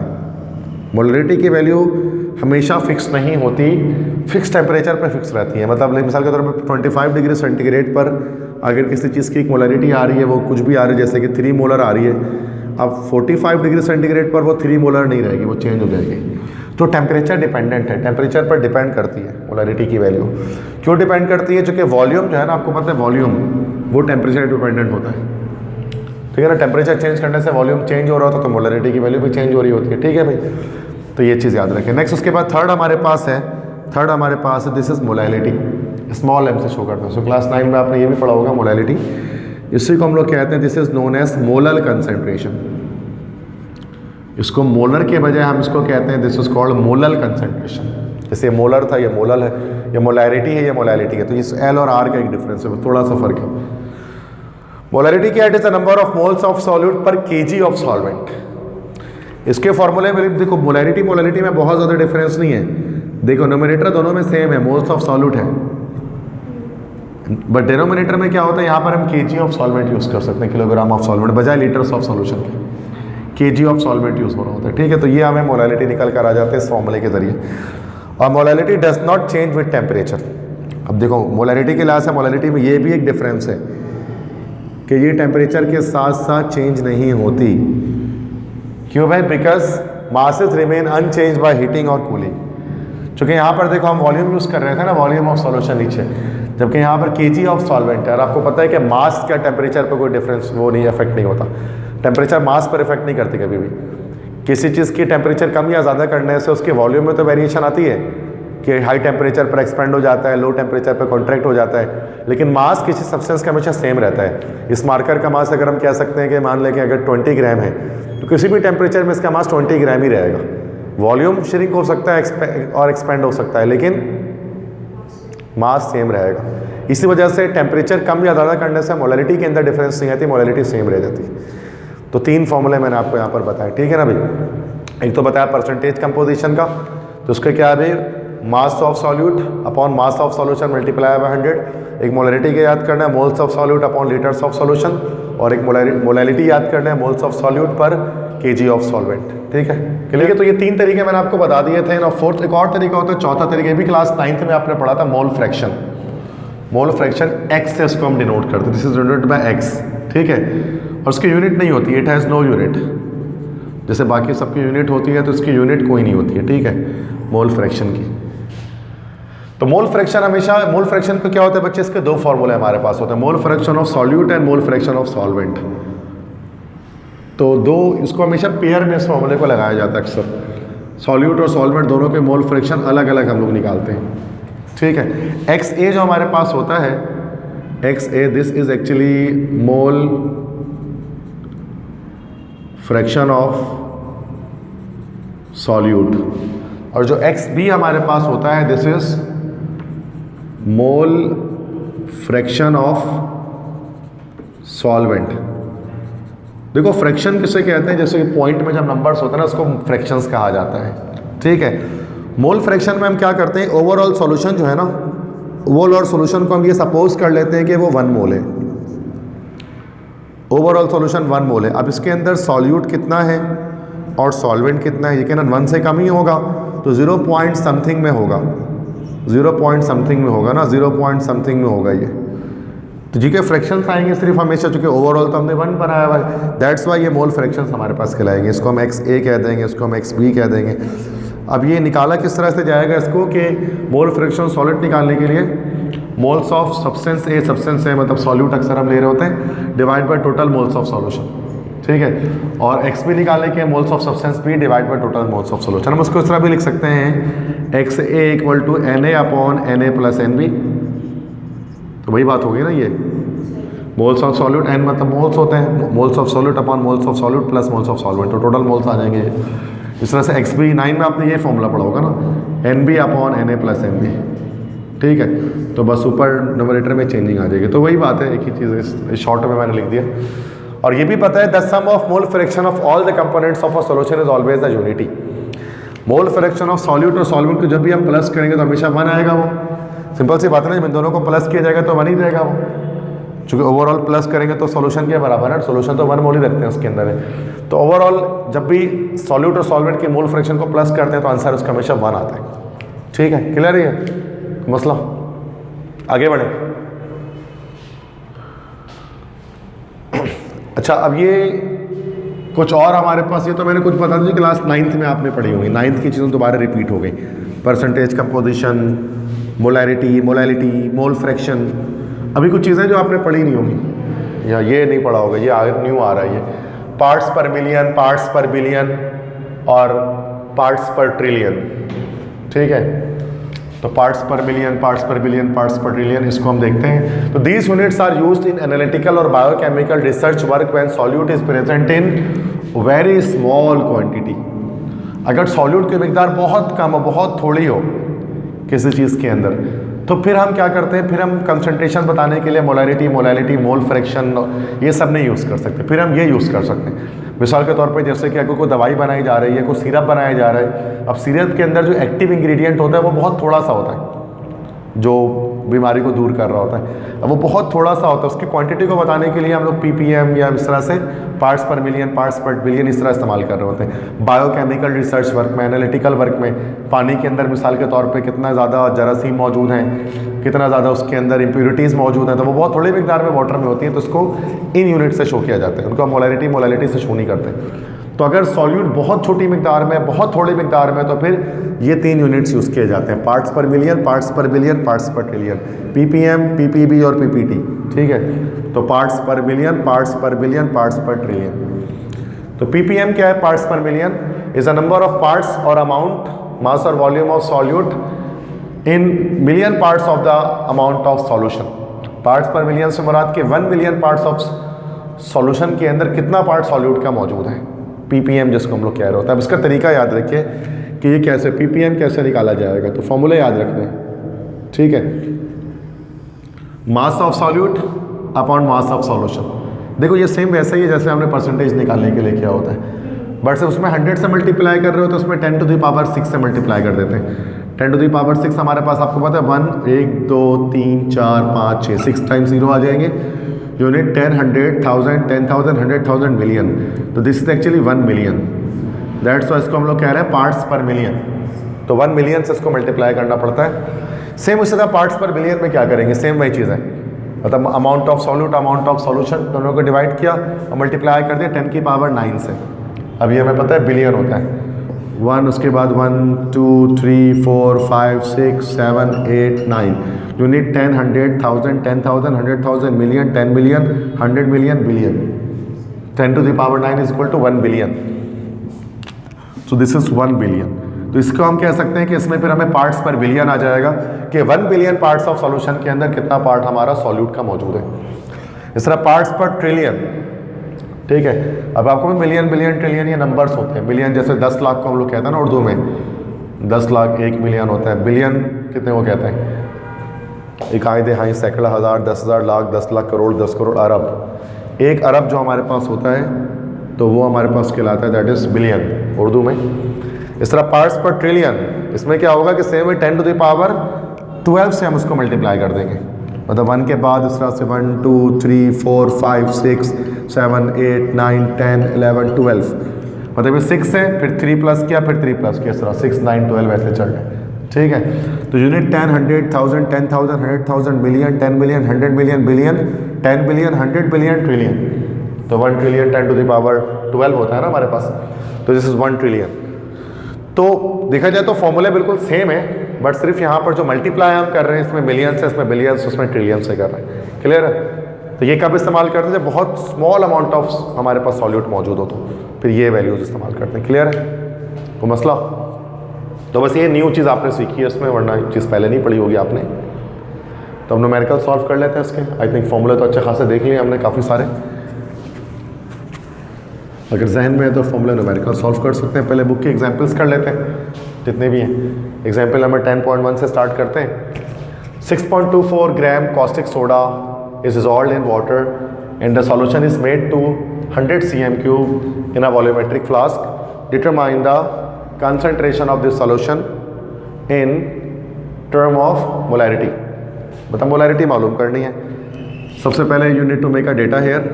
Speaker 1: मोलैरिटी की वैल्यू हमेशा फिक्स नहीं होती, फिक्स टेम्परेचर पर फिक्स रहती है। मतलब मिसाल के तौर पर 25 डिग्री सेंटीग्रेड पर अगर किसी चीज़ की एक मोलैरिटी आ रही है, वो कुछ भी आ रही है, जैसे कि 3 मोलर आ रही है, अब 45 डिग्री सेंटीग्रेड पर वो 3 मोलर नहीं रहेगी, वो चेंज हो जाएगी। तो टेम्परेचर डिपेंडेंट है, टेम्परेचर पर डिपेंड करती है मोलैरिटी की वैल्यू। क्यों डिपेंड करती है? क्योंकि वॉल्यूम जो है ना, आपको पता है वॉल्यूम वो टेम्परेचर डिपेंडेंट होता है। ठीक है ना, टेम्परेचर चेंज करने से वॉल्यूम चेंज हो रहा होता है, तो मोलैरिटी की वैल्यू भी चेंज हो रही होती है। ठीक है भाई, तो ये चीज़ याद रखें। नेक्स्ट उसके बाद थर्ड हमारे पास है this is molality, small m से शो करते हैं। सो क्लास 9 में आपने ये भी पढ़ा होगा मोलैलिटी। इसी को हम लोग कहते हैं this is known as molar concentration. इसको मोलर के बजाय हम इसको कहते हैं this is called molar concentration. जैसे मोलर था, ये मोलर है, ये मोलैरिटी है, ये मोलैलिटी है। तो इस L और R का एक डिफरेंस है, थोड़ा सा फर्क है। मोलैरिटी क्या है? It is the number of moles of solute पर kg ऑफ सॉल्वेंट। इसके फॉर्मूले में देखो, मोलैरिटी में बहुत ज़्यादा डिफरेंस नहीं है। देखो न्यूमरेटर दोनों में सेम है, मोल्स ऑफ सॉल्यूट है, बट डिनोमिनेटर में क्या होता है, यहाँ पर हम kg ऑफ सॉल्वेंट यूज़ कर सकते हैं, किलोग्राम ऑफ सॉल्वेंट बजाय लीटर्स ऑफ सॉल्यूशन के kg ऑफ सॉल्वेंट यूज़ हो रहा होता है। ठीक है, तो ये हमें मोलैलिटी निकल कर आ जाते हैं इस फॉर्मूले के जरिए। और molality does not change with temperature. अब देखो मोलैलिटी के लिहाज से मोलैलिटी में ये भी एक डिफरेंस है कि ये टेम्परेचर के साथ साथ चेंज नहीं होती। क्यों भाई? Because masses remain unchange by heating और कूलिंग। चूँकि यहाँ पर देखो हम वॉल्यूम यूज़ कर रहे थे ना, वॉल्यूम ऑफ सॉल्यूशन नीचे, जबकि यहाँ पर केजी ऑफ सॉल्वेंट है। और आपको पता है कि मास का टेम्परेचर पर कोई डिफरेंस वो नहीं इफेक्ट नहीं होता, टेम्परेचर मास पर इफेक्ट नहीं करती कभी भी। किसी चीज़ की टेम्परेचर कम या ज़्यादा करने से उसके वॉल्यूम में तो वेरिएशन आती है कि हाई टेम्परेचर पर एक्सपेंड हो जाता है, लो टेम्परेचर पर कॉन्ट्रैक्ट हो जाता है, लेकिन मास किसी सब्सटेंस का हमेशा सेम रहता है। इस मार्कर का मास अगर हम कह सकते हैं कि मान लें कि अगर 20 ग्राम है तो किसी भी टेम्परेचर में इसका मास 20 ग्राम ही रहेगा। वॉल्यूम श्रिंक हो सकता है और एक्सपेंड हो सकता है, लेकिन मास सेम रहेगा। इसी वजह से टेम्परेचर कम या ज़्यादा करने से मोलैलिटी के अंदर डिफरेंस नहीं आती, मोलैलिटी सेम रह जाती। तो 3 फॉर्मूले मैंने आपको यहाँ पर बताए, ठीक है ना भाई। एक तो बताया परसेंटेज कंपोजिशन का, तो उसके क्या है भाई, मास of solute upon mass of solution multiply by 100। एक मोलैलिटी के याद करना है, moles of solute upon litres of solution. और एक मोलैलिटी याद करना है, मोल्स ऑफ सॉल्यूट पर केजी ऑफ सॉल्वेंट, ठीक है क्लियर है। तो ये 3 तरीके मैंने आपको बता दिए थे। और फोर्थ एक और तरीका होता है, चौथा तरीका, ये भी क्लास 9th में आपने पढ़ा था, mole fraction. Mole fraction x से उसको हम डिनोट करते हैं, this is denoted by x, ठीक है। और उसकी यूनिट नहीं होती, इट हैज़ नो यूनिट। जैसे बाकी सबकी यूनिट होती है तो इसकी यूनिट कोई नहीं होती है, ठीक है, मोल फ्रैक्शन की। तो मोल फ्रैक्शन हमेशा, मोल फ्रैक्शन को क्या होता है बच्चे, इसके 2 फॉर्मूले हमारे पास होते हैं, मोल fraction of solute and mole fraction of solvent. तो 2 इसको हमेशा पेयर में इस फॉर्मूले को लगाया जाता है अक्सर। सॉल्यूट और सॉल्वेंट दोनों के मोल फ्रैक्शन अलग अलग हम लोग निकालते हैं, ठीक है। एक्स ए जो हमारे पास होता है, x A, this is actually mole fraction of solute. और जो एक्स बी हमारे पास होता है, this is mole fraction of solvent. देखो फ्रैक्शन किसे कहते हैं, जैसे कि पॉइंट में जब नंबर्स होते हैं ना, उसको फ्रैक्शंस कहा जाता है, ठीक है। मोल फ्रैक्शन में हम क्या करते हैं, ओवरऑल सॉल्यूशन जो है ना, ओवरऑल सॉल्यूशन को हम ये सपोज कर लेते हैं कि वो 1 मोल है। ओवरऑल सॉल्यूशन 1 मोल है। अब इसके अंदर सॉल्यूट कितना है और सॉल्वेंट कितना है, ये कहना 1 से कम ही होगा, तो 0 पॉइंट समथिंग में होगा, 0 पॉइंट समथिंग में होगा ना, 0 पॉइंट समथिंग में होगा ये। तो जी के फ्रैक्शंस आएंगे सिर्फ हमेशा, चूँकि ओवरऑल तो हमने 1 बनाया हुआ है, दैट्स वाई ये मोल फ्रैक्शंस हमारे पास कहलाएंगे। इसको हम एक्स ए कह देंगे, इसको हम एक्स बी कह देंगे। अब ये निकाला किस तरह से जाएगा इसको, कि मोल फ्रैक्शन सॉलिड निकालने के लिए moles of substance A, substance A मतलब सॉल्यूट अक्सर हम ले रहे होते हैं, divide by total moles of solution, ठीक है। और एक्स बी निकालने के moles of substance B divide by total moles of solution. हम उसको इस तरह भी लिख सकते हैं, X A equal to N A upon N A plus N B. तो वही बात होगी ना, ये मोल्स ऑफ सॉल्यूट, एन मतलब मोल्स होते हैं, moles of solute upon moles of solute plus moles of solvent, तो टोटल मोल्स आ जाएंगे। इस तरह से एक्स बी 9 में आपने ये फॉर्मूला पढ़ा होगा ना, N B upon N A plus N B, ठीक है। तो बस ऊपर न्यूमरेटर में चेंजिंग आ जाएगी। तो वही बात है, एक ही चीज़ इस शॉर्ट में मैंने लिख दिया। और ये भी पता है, the sum of mole fraction of all the components of a solution is always the unity. Mole fraction of solute और सॉल्वेंट को जब भी हम प्लस करेंगे तो हमेशा 1 आएगा। वो सिंपल सी बात है ना, जब इन दोनों को प्लस किया जाएगा तो 1 ही रहेगा वो, चूँकि ओवरऑल प्लस करेंगे तो सॉल्यूशन के बराबर है, सॉल्यूशन तो 1 मोल ही रखते हैं उसके अंदर है। तो ओवरऑल जब भी सॉल्यूट और सॉल्वेंट के मोल फ्रैक्शन को प्लस करते हैं तो आंसर उसका हमेशा 1 आता है, ठीक है। क्लियर है मसला, आगे बढ़े। अच्छा, अब ये कुछ और हमारे पास, ये तो मैंने कुछ बता दी क्लास 9th में आपने पढ़ी होंगी, 9th की चीज़ें दोबारा रिपीट हो गई। Percentage composition, molarity, molality, mole fraction, अभी कुछ चीज़ें जो आपने पढ़ी नहीं होंगी या ये नहीं पढ़ा होगा, ये न्यू आ रहा है। ये parts per million, parts per billion और पार्ट्स पर ट्रिलियन, ठीक है। तो parts per million, parts per billion, parts per trillion, इसको हम देखते हैं। तो these units are used in analytical और biochemical research work when solute is present in very small quantity. अगर सॉल्यूट की मिकदार बहुत कम हो, बहुत थोड़ी हो किसी चीज़ के अंदर, तो फिर हम क्या करते हैं, फिर हम कंसंट्रेशन बताने के लिए मोलैरिटी, मोलैलिटी, मोल फ्रैक्शन, ये सब नहीं यूज़ कर सकते। फिर हम ये यूज़ कर सकते हैं, मिसाल के तौर पे जैसे कि अगर कोई दवाई बनाई जा रही है, कोई सिरप बनाया जा रहा है। अब सिरप के अंदर जो एक्टिव इंग्रेडिएंट होता है वो बहुत थोड़ा सा होता है, जो बीमारी को दूर कर रहा होता है। अब वो बहुत थोड़ा सा होता है, उसकी क्वांटिटी को बताने के लिए हम लोग ppm या इस तरह से parts per million, parts per billion इस तरह इस्तेमाल कर रहे होते हैं। बायोकेमिकल रिसर्च वर्क में, एनालिटिकल वर्क में, पानी के अंदर मिसाल के तौर पे कितना ज़्यादा जरासीम मौजूद हैं, कितना ज़्यादा उसके अंदर इम्प्यूरिटीज़ मौजूद हैं, तो वो बहुत थोड़ी मिकदार में वाटर में होती है, तो उसको इन यूनिट से शो किया जाता है, उनको मोलैरिटी से शो नहीं करते। तो अगर सॉल्यूट बहुत छोटी मिकदार में, बहुत थोड़ी मिकदार में, तो फिर ये 3 यूनिट्स यूज़ किए जाते हैं, parts per million, parts per billion, parts per trillion, ppm, ppb और ppt। ठीक है, तो parts per million, parts per billion, parts per trillion. तो ppm क्या है? Parts per million is a number of parts और अमाउंट, मास और volume of solute in million parts of the amount of solution. Parts per million से मुराद के 1 मिलियन पार्ट्स ऑफ सॉल्यूशन के अंदर कितना पार्ट सॉल्यूट का मौजूद है, ppm जिसको हम लोग कह रहे होते हैं। अब इसका तरीका याद रखिए कि ये कैसे ppm कैसे निकाला जाएगा, तो फॉर्मूला याद रखना है। ठीक है, मास of solute upon mass of solution. देखो ये सेम वैसा ही है जैसे हमने परसेंटेज निकालने के लिए किया होता है, बट से उसमें 100 से मल्टीप्लाई कर रहे हो तो उसमें 10 टू द पावर 6 से मल्टीप्लाई कर देते हैं। 10 टू द पावर 6 हमारे पास आपको पता है 1 1 2 3 4 5 6 6 टाइम्स 0 आ जाएंगे। यूनिट 10 100 1000 10,000 100,000 मिलियन, तो this is actually 1 million. That's why इसको हम लोग कह रहे हैं पार्ट्स पर मिलियन। तो 1 मिलियन से इसको मल्टीप्लाई करना पड़ता है। सेम उसी तरह पार्ट्स पर बिलियन में क्या करेंगे, सेम वही चीज़ है, मतलब amount of solute amount of solution दोनों को डिवाइड किया और मल्टीप्लाई कर दिया 10 की पावर 9 से। अब ये हमें पता है बिलियन होता है 1, उसके बाद 1 2 3 4 5 6 7 8 9 unit 10 100 1000 10,000 100,000 million 10 million 100 million billion. 10 to the power 9 is equal to 1 billion. So this is 1 billion. तो इसको हम कह सकते हैं कि इसमें फिर हमें पार्ट्स पर बिलियन आ जाएगा कि 1 बिलियन पार्ट्स ऑफ सॉल्यूशन के अंदर कितना पार्ट हमारा सॉल्यूट का मौजूद है। इस तरह पार्ट्स पर ट्रिलियन। ठीक है, अब आपको मिलियन बिलियन ट्रिलियन ये नंबर्स होते हैं। बिलियन जैसे 10 लाख को हम लोग कहते हैं ना उर्दू में, 10 लाख 1 मिलियन होता है। बिलियन कितने को कहते हैं? इकाई दहाई सैकड़ा हज़ार 10,000 लाख 10 लाख करोड़ 10 करोड़ अरब। 1 अरब जो हमारे पास होता है तो वो हमारे पास कहलाता है दैट इज़ बिलियन उर्दू में। इस तरह पार्ट्स पर ट्रिलियन, इसमें क्या होगा कि सेम 10 टू द पावर 12 से हम उसको मल्टीप्लाई कर देंगे, मतलब 1 के बाद इस तरह से 1 2 3 4 5 6 7 8 9 10 11 12, मतलब ये 6 है फिर 3 प्लस किया फिर 3 प्लस किया, इस तरह 6 9 12 ऐसे चल रहे हैं। ठीक है, तो unit 10 100 1000 10,000 100,000 million 10 million 100 million billion 10 billion 100 billion trillion. तो 1 ट्रिलियन 10 टू द पावर 12 होता है ना हमारे पास, तो दिस इज 1 ट्रिलियन। तो देखा जाए तो फॉर्मूले बिल्कुल सेम है, बट सिर्फ यहाँ पर जो मल्टीप्लाई हम कर रहे हैं इसमें मिलियन से, इसमें बिलियन से, उसमें ट्रिलियन से कर रहे हैं। क्लियर है? तो ये कब इस्तेमाल करते हैं? जब बहुत स्मॉल अमाउंट ऑफ हमारे पास सॉल्यूट मौजूद हो तो फिर ये वैल्यूज इस्तेमाल करते हैं। क्लियर है वो मसला? तो बस ये न्यू चीज़ आपने सीखी है इसमें, वरना चीज़ पहले नहीं पढ़ी होगी आपने। तो हम न्यूमेरिकल सॉल्व कर लेते हैं इसके। आई थिंक फॉर्मूले तो अच्छे खासे देख लिए हमने काफ़ी सारे, अगर जहन में है तो फॉर्मूला न्यूमेरिकल सॉल्व कर सकते हैं। पहले बुक के एग्जांपल्स कर लेते हैं जितने भी हैं। एग्जांपल नंबर 10.1 से स्टार्ट करते हैं। 6.24 gram caustic soda is dissolved in water and the solution is made to 100 cm³ in a volumetric flask. Determine the concentration of this solution in term of molarity. मतलब मोलैरिटी मालूम करनी है। सबसे पहले you need to make a data here,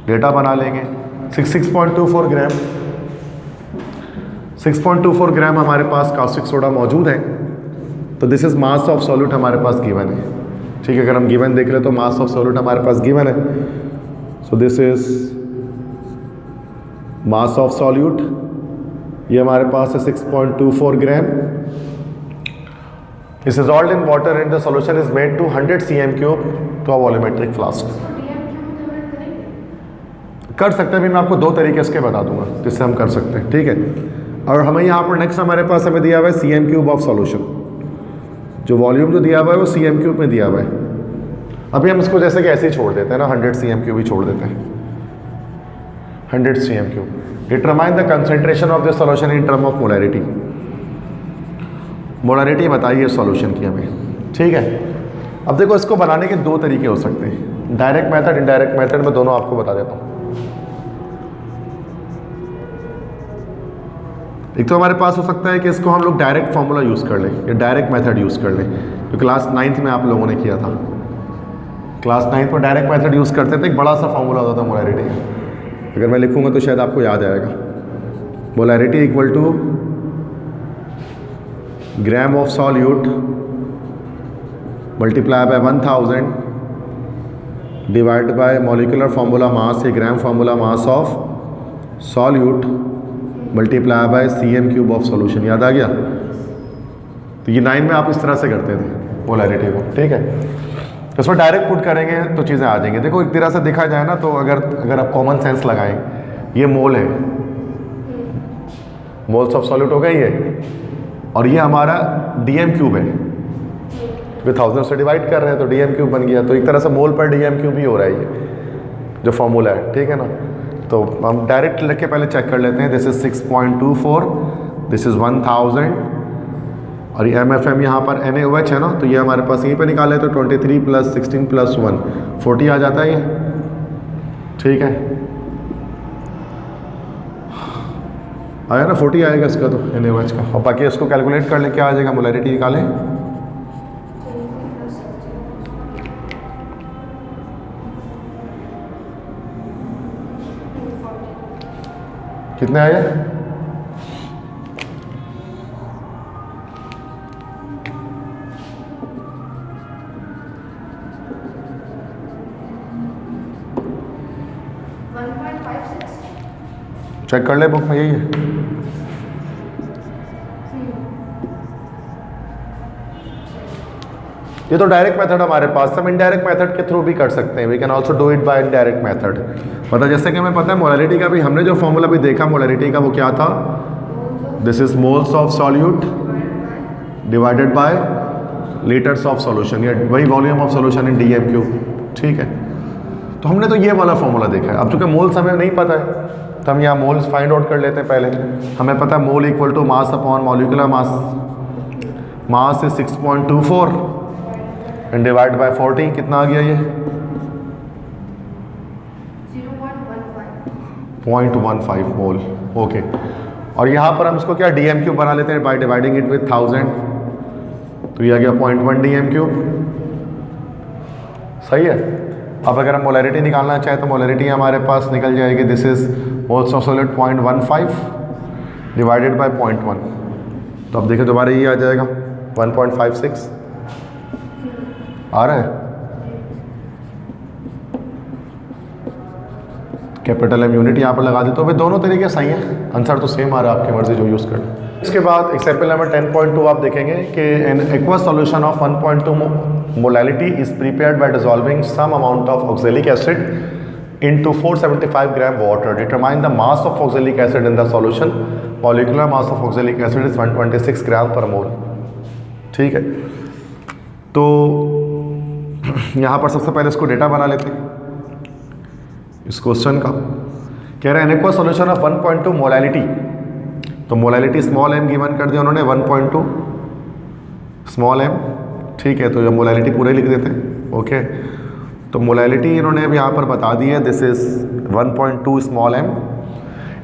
Speaker 1: data बना लेंगे। 6.24 ग्राम 6.24 ग्राम हमारे पास कास्टिक सोडा मौजूद है, तो this is mass of solute हमारे पास गिवन है। ठीक है, अगर हम गिवन देख ले तो मास ऑफ सॉल्यूट हमारे पास गिवन है। So this is mass of solute, ये हमारे पास है 6.24 gram. Is dissolved in water and the solution is made to 100 cm³ to a volumetric flask. कर सकते हैं, भी मैं आपको 2 तरीके इसके बता दूंगा जिससे हम कर सकते हैं। ठीक है, और हमें यहाँ पर नेक्स्ट हमारे पास हमें दिया हुआ है cm³ ऑफ सॉल्यूशन। जो वॉल्यूम जो दिया हुआ है वो cm³ में दिया हुआ है। अभी हम इसको जैसे कि ऐसे ही छोड़ देते हैं ना, 100 cm³ ही छोड़ देते हैं। 100 cm³। Determine the concentration of this solution in term of molarity. Molarity बताइए सॉल्यूशन की हमें। ठीक है, अब देखो इसको बनाने के 2 तरीके हो सकते हैं, डायरेक्ट मेथड इनडायरेक्ट मेथड। में दोनों आपको बता देता हूँ। एक तो हमारे पास हो सकता है कि इसको हम लोग डायरेक्ट फार्मूला यूज़ कर लें या डायरेक्ट मेथड यूज़ कर लें, जो क्लास 9th में आप लोगों ने किया था। क्लास 9th में डायरेक्ट मेथड यूज़ करते थे, एक बड़ा सा फार्मूला होता था मोलैरिटी। अगर मैं लिखूंगा तो शायद आपको याद आएगा। Molarity equal to gram of solute multiply by 1000 divide by molecular formula mass या gram formula mass of solute multiply by cm³ of solution. याद आ गया? तो ये 9 में आप इस तरह से करते थे मोलैरिटी को, ठीक है। तो इसमें डायरेक्ट पुट करेंगे तो चीज़ें आ जाएंगी। देखो एक तरह से देखा जाए ना, तो अगर आप कॉमन सेंस लगाएं, ये मोल है, मोल्स ऑफ सॉल्यूट हो गई ये, और ये हमारा dm³ है, क्योंकि 1000 से डिवाइड कर रहे हैं तो dm³ बन गया। तो एक तरह से मोल पर dm³ ही हो रहा है ये जो फॉर्मूला है, ठीक है ना। तो हम डायरेक्ट लिख के पहले चेक कर लेते हैं। दिस इज 6.24, दिस इज 1000, और ये MFM यहाँ पर NaOH है ना, तो ये हमारे पास यहीं पे निकाले तो 23 + 16 + 1 40 आ जाता है ये, ठीक है। आया ना, 40 आएगा इसका तो NaOH का। और बाकी इसको कैलकुलेट कर ले, क्या आ जाएगा, मोलैरिटी निकालें। कितने आए? चेक कर ले बुक में, यही है। ये तो डायरेक्ट मेथड हमारे पास, हम इनडायरेक्ट मेथड के थ्रू भी कर सकते हैं। We can also do it by indirect method. मतलब जैसे कि हमें पता है मोलैरिटी का भी, हमने जो फॉर्मूला भी देखा मोलैरिटी का, वो क्या था, this is moles of solute divided by litres of solution, या वही volume of solution in dm³, ठीक है। तो हमने तो ये वाला फॉर्मूला देखा है। अब चूंकि मोल्स हमें नहीं पता है तो हम यहाँ मोल्स फाइंड आउट कर लेते हैं पहले। हमें पता है mole equal to mass upon molecular mass, mass is 6.24 and divide by 40, कितना आ गया ये 0.15 मोल, ओके। और यहाँ पर हम इसको क्या dm³ बना लेते हैं बाय डिवाइडिंग इट विथ 1000, तो ये आ गया 0.1 dm³, सही है। अब अगर हम मोलैरिटी निकालना चाहें तो मोलैरिटी हमारे पास निकल जाएगी, this is moles of solute 0.15 divided by 0.1, तो अब देखिए दोबारा ये आ जाएगा 1.56 आ रहा है। कैपिटल M यूनिट यहाँ पर लगा दी, तो वे दोनों तरीके सही हैं, आंसर तो सेम आ रहा है, आपकी मर्जी जो यूज़ करें। इसके बाद एग्जाम्पल नंबर 10.2 आप देखेंगे कि an aqua solution of 1.2 molality is prepared by dissolving some amount of oxalic acid into 475 gram water. Determine the mass of oxalic acid in the solution. Molecular mass of oxalic acid is 126 gram per mole, ठीक है। तो यहाँ पर सबसे पहले इसको डेटा बना लेते हैं इस क्वेश्चन का। कह रहे हैं N aqua solution of 1.2 molality, तो मोलैलिटी स्मॉल m गिवन कर दिया उन्होंने 1.2 स्मॉल m, ठीक है। तो ये मोलैलिटी पूरे लिख देते हैं, ओके। तो मोलैलिटी इन्होंने अब यहाँ पर बता दी है, this is 1.2 small m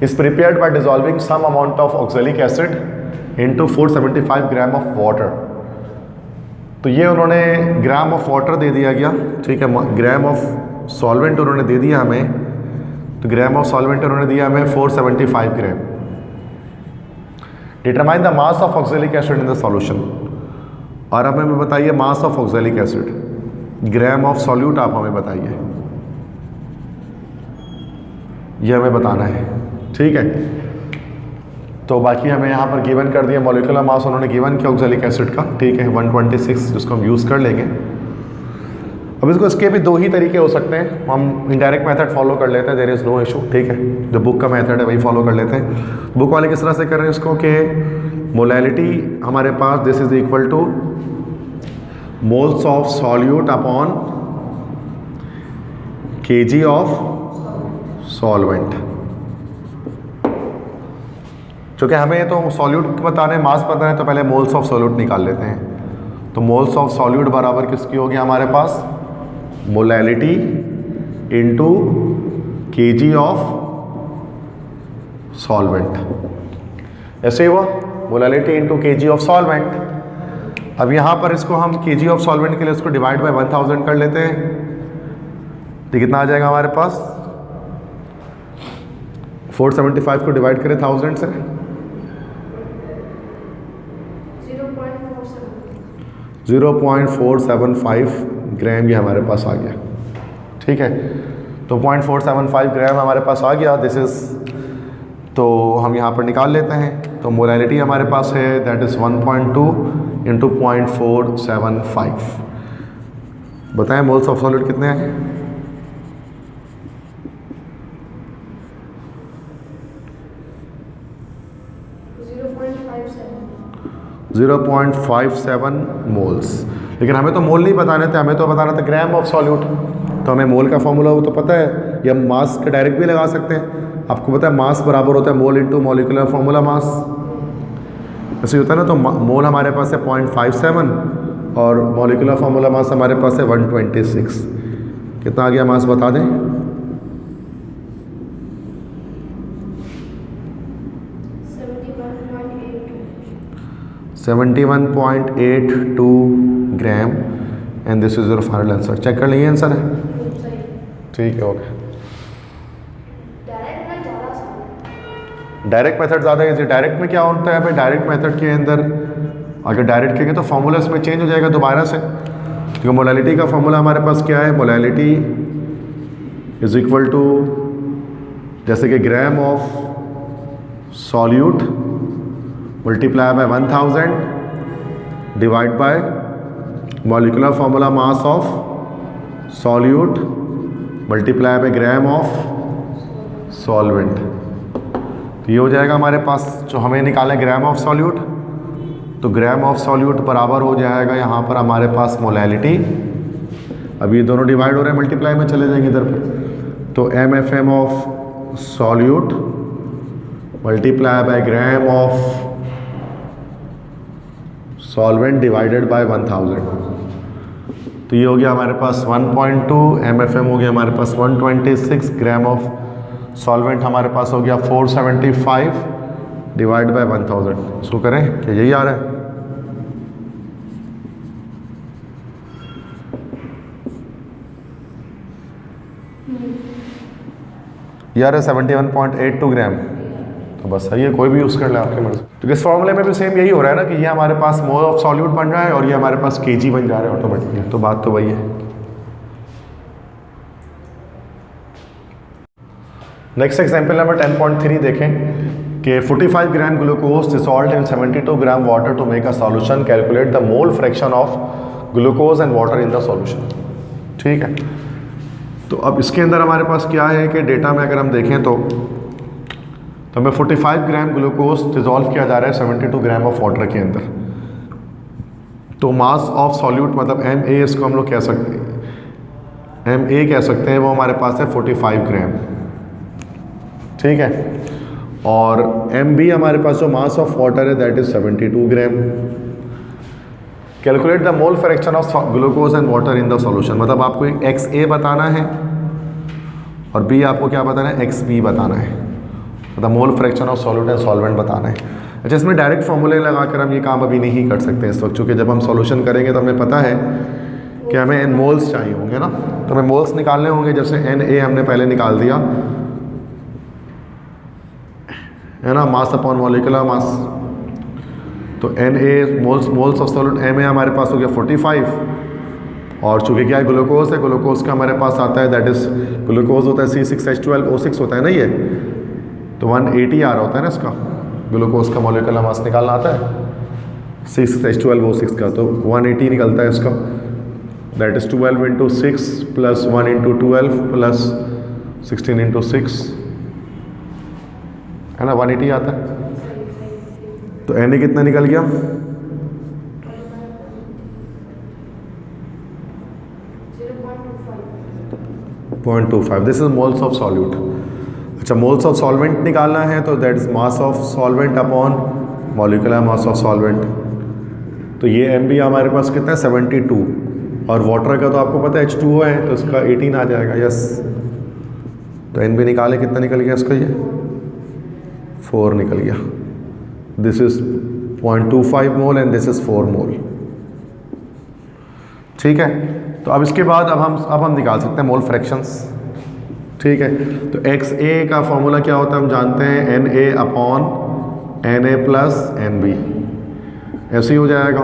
Speaker 1: is prepared by dissolving some amount of oxalic acid into 475 gram of water. तो ये उन्होंने ग्राम ऑफ वाटर दे दिया गया, ठीक है। ग्राम ऑफ सॉल्वेंट उन्होंने दे दिया हमें, तो ग्राम ऑफ सॉल्वेंट उन्होंने दिया हमें 475 gram. Determine the mass of oxalic acid in the solution, और अब हमें बताइए mass of oxalic acid, gram of solute आप हमें बताइए, ये हमें बताना है, ठीक है। तो बाकी हमें यहाँ पर गिवन कर दिया मॉलिक्यूलर मास उन्होंने गिवन किया ऑक्सैलिक एसिड का, ठीक है 126, जिसको हम यूज़ कर लेंगे। अब इसके भी दो ही तरीके हो सकते हैं, हम इनडायरेक्ट मेथड फॉलो कर लेते हैं, देयर इज़ नो इशू, ठीक है। जो बुक का मेथड है वही फॉलो कर लेते हैं। बुक वाले किस तरह से कर रहे हैं इसको कि मोलैलिटी हमारे पास this is equal to moles of solute upon kg of solvent. चूँकि हमें तो सॉल्यूट बताने मास बताना है तो पहले मोल्स ऑफ सॉल्यूट निकाल लेते हैं। तो मोल्स ऑफ सॉल्यूट बराबर किसकी होगी हमारे पास, molality into kg of solvent. ऐसे ही हुआ molality into kg of solvent. अब यहाँ पर इसको हम kg ऑफ सॉल्वेंट के लिए इसको डिवाइड बाय 1000 कर लेते हैं, तो कितना आ जाएगा हमारे पास, 475 को डिवाइड करें 1000 से, 0.475 ग्राम ये हमारे पास आ गया, ठीक है, तो 0.475 ग्राम हमारे पास आ गया, दिस इज़, तो हम यहाँ पर निकाल लेते हैं। तो मोलैलिटी हमारे पास है दैट इज़ 1.2 इंटू 0.475। बताएं मोल्स ऑफ सॉलिड कितने हैं? 0.57 मोल्स। लेकिन हमें तो मोल नहीं बताने थे, हमें तो बताना था ग्राम ऑफ सॉल्यूट। तो हमें मोल का फॉर्मूला वो तो पता है, या मास का डायरेक्ट भी लगा सकते हैं। आपको पता है मास बराबर होता है mole into molecular formula mass, ऐसे होता है ना। तो मोल हमारे पास है 0.57 और मॉलिक्यूलर फार्मूला मास हमारे पास है 126। कितना आ गया मास बता दें? 71.82 gram and this is your final answer. Check कर लीजिए आंसर है, ठीक है, ओके। डायरेक्ट मेथड ज़्यादा इजी। डायरेक्ट में क्या होता है भाई, डायरेक्ट मेथड के अंदर अगर डायरेक्ट करेंगे तो फॉर्मूला इसमें चेंज हो जाएगा दोबारा से। तो मोलैलिटी का फॉर्मूला हमारे पास क्या है, मोलैलिटी इज इक्वल टू जैसे कि ग्राम of solute multiply by 1000 divide by molecular formula mass of solute multiply by gram of solvent. तो ये हो जाएगा हमारे पास, जो हमें निकालना है ग्राम ऑफ सॉल्यूट, तो ग्राम ऑफ सॉल्यूट बराबर हो जाएगा यहाँ पर हमारे पास मोलैलिटी। अब ये दोनों डिवाइड हो रहे हैं, मल्टीप्लाई में चले जाएंगे इधर पर। तो MFM of solute multiply by gram of solvent divided by 1000। तो ये हो गया हमारे पास 1.2, MFM हो गया हमारे पास 126, ग्राम ऑफ सॉल्वेंट हमारे पास हो गया 475 डिवाइड बाय 1000। इसको करें क्या यही आ रहा है? यार 71.82 ग्राम, तो बस सही है, कोई भी यूज़ कर ले आपके मर्जी। तो इस फॉर्मूले में भी सेम यही हो रहा है ना कि ये हमारे पास मोल ऑफ सॉल्यूट बन रहा है और ये हमारे पास केजी बन जा रहा है ऑटोमेटिकली। तो बात तो वही है। नेक्स्ट एग्जाम्पल नंबर 10.3 देखें कि 45 gram glucose dissolved in 72 gram water to make a solution, calculate the mole fraction of glucose and water in the solution. ठीक है, तो अब इसके अंदर हमारे पास क्या है कि डेटा में अगर हम देखें तो हमें 45 ग्राम ग्लूकोज डिसॉल्व किया जा रहा है 72 ग्राम ऑफ वाटर के अंदर। तो मास ऑफ सॉल्यूट मतलब MA इसको हम लोग कह सकते हैं, MA कह सकते हैं, वो हमारे पास है 45 ग्राम। ठीक है, और MB हमारे पास जो मास ऑफ वाटर है that is 72 gram. Calculate the mole fraction of glucose and water in the solution, मतलब आपको एक XA बताना है और B आपको क्या बताना है, XB बताना है, मतलब मोल fraction of solute and solvent बताना है। अच्छा, इसमें डायरेक्ट फॉर्मूले लगाकर हम ये काम अभी नहीं कर सकते इस वक्त, चूँकि जब हम सॉल्यूशन करेंगे तो हमें पता है कि हमें इन मोल्स चाहिए होंगे ना, तो हमें मोल्स निकालने होंगे। जैसे NA हमने पहले निकाल दिया है ना, मास अपॉन मॉलिक्यूलर मास। तो NA moles of solute MA हमारे पास हो गया 45, और चूँकि क्या है ग्लूकोज है, ग्लूकोज का हमारे पास आता है दैट इज़ ग्लूकोज होता है C6H12O6 होता है ना, ये तो 180 आ रहा होता है ना इसका, ग्लूकोज का मॉलिक्यूलर मास निकालना आता है C6H12O6 का, तो 180 निकलता है इसका, that is 12 into 6 plus 1 into 12 plus 16 into 6 है ना, 180 आता है। तो NA कितना निकल गया, 0.25, this is moles of solute. अच्छा, मोल्स ऑफ सॉल्वेंट निकालना है तो that is mass of solvent upon molecular mass of solvent. तो ये MB हमारे पास कितना है 72, और वाटर का तो आपको पता है H2O है तो इसका 18 आ जाएगा, यस। तो NB निकाले, कितना निकल गया इसका, ये 4 निकल गया। This is 0.25 mole and this is 4 मोल। ठीक है, तो अब इसके बाद अब हम निकाल सकते हैं मोल फ्रैक्शंस। ठीक है, तो XA का फॉर्मूला क्या होता है हम जानते हैं, NA upon NA plus NB, ऐसे ही हो जाएगा।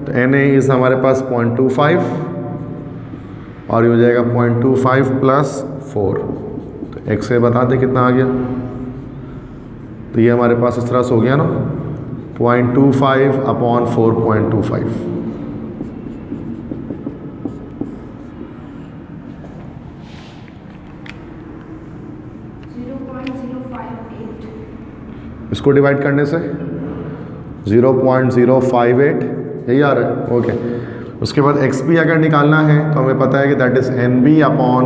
Speaker 1: तो NA इज़ हमारे पास 0.25 और ये हो जाएगा 0.25 प्लस 4, तो x से बता दे कितना आ गया। तो ये हमारे पास इस तरह से हो गया ना, 0.25 अपॉन 4.25। इसको डिवाइड करने से 0.058 यही आ रहा है, ओके। उसके बाद एक्स बी अगर निकालना है तो हमें पता है कि that is N B upon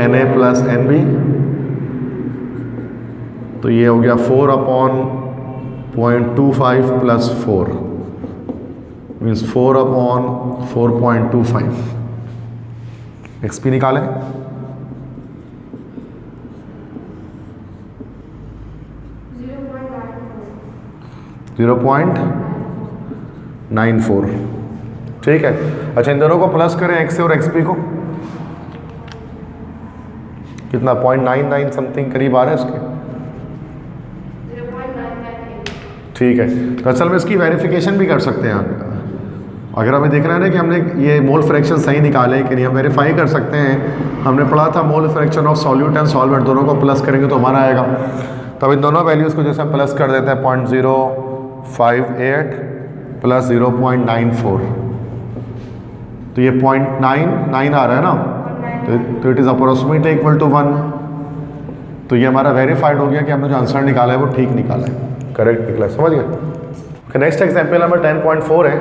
Speaker 1: N A plus N B. तो ये हो गया 4 upon 0.25 plus 4 means 4 upon 4.25। X P निकालें, जीरो 0.94, ठीक है। अच्छा, इन दोनों को प्लस करें एक्स और एक्स पी को, कितना 0.99 समथिंग करीब आ रहा है इसके, ठीक है। तो असल में इसकी वेरिफिकेशन भी कर सकते हैं आप। अगर हमें देखना है ना कि हमने ये मोल फ्रैक्शन सही निकाले कि नहीं, हम वेरीफाई कर सकते हैं। हमने पढ़ा था मोल fraction of solute and solvent दोनों को प्लस करेंगे तो हमारा आएगा। तब इन दोनों वैल्यूज़ को जैसे हम प्लस कर देते हैं 0.058 प्लस 0.94, तो ये 0.99 आ रहा है ना, तो it is approximately equal to 1। तो ये हमारा वेरीफाइड हो गया कि हमने जो आंसर निकाला है वो ठीक निकाला है, करेक्ट निकला, समझ गए। नेक्स्ट एग्जाम्पल नंबर 10.4 है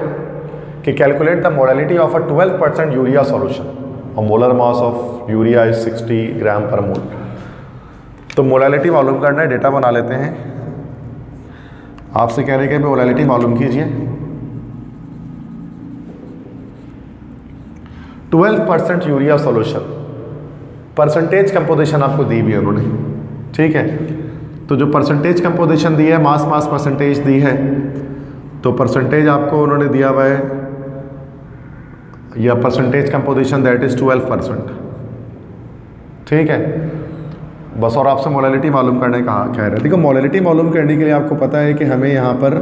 Speaker 1: कि calculate the molality of a 12% urea solution और molar mass of urea is 60 gram per mole. तो मोलैलिटी मालूम करना है, डेटा बना लेते हैं। आपसे कह रहे हैं कि मोलैलिटी मालूम कीजिए। 12% यूरिया सॉल्यूशन, परसेंटेज कंपोजिशन आपको दी हुई है उन्होंने, ठीक है। तो जो परसेंटेज कंपोजिशन दी है, मास परसेंटेज दी है, तो परसेंटेज आपको उन्होंने दिया हुआ है या परसेंटेज कंपोजिशन दैट इज 12%, ठीक है बस। और आपसे मोलैलिटी मालूम करने का कह रहे हैं। देखो, मोलैलिटी मालूम करने के लिए आपको पता है कि हमें यहाँ पर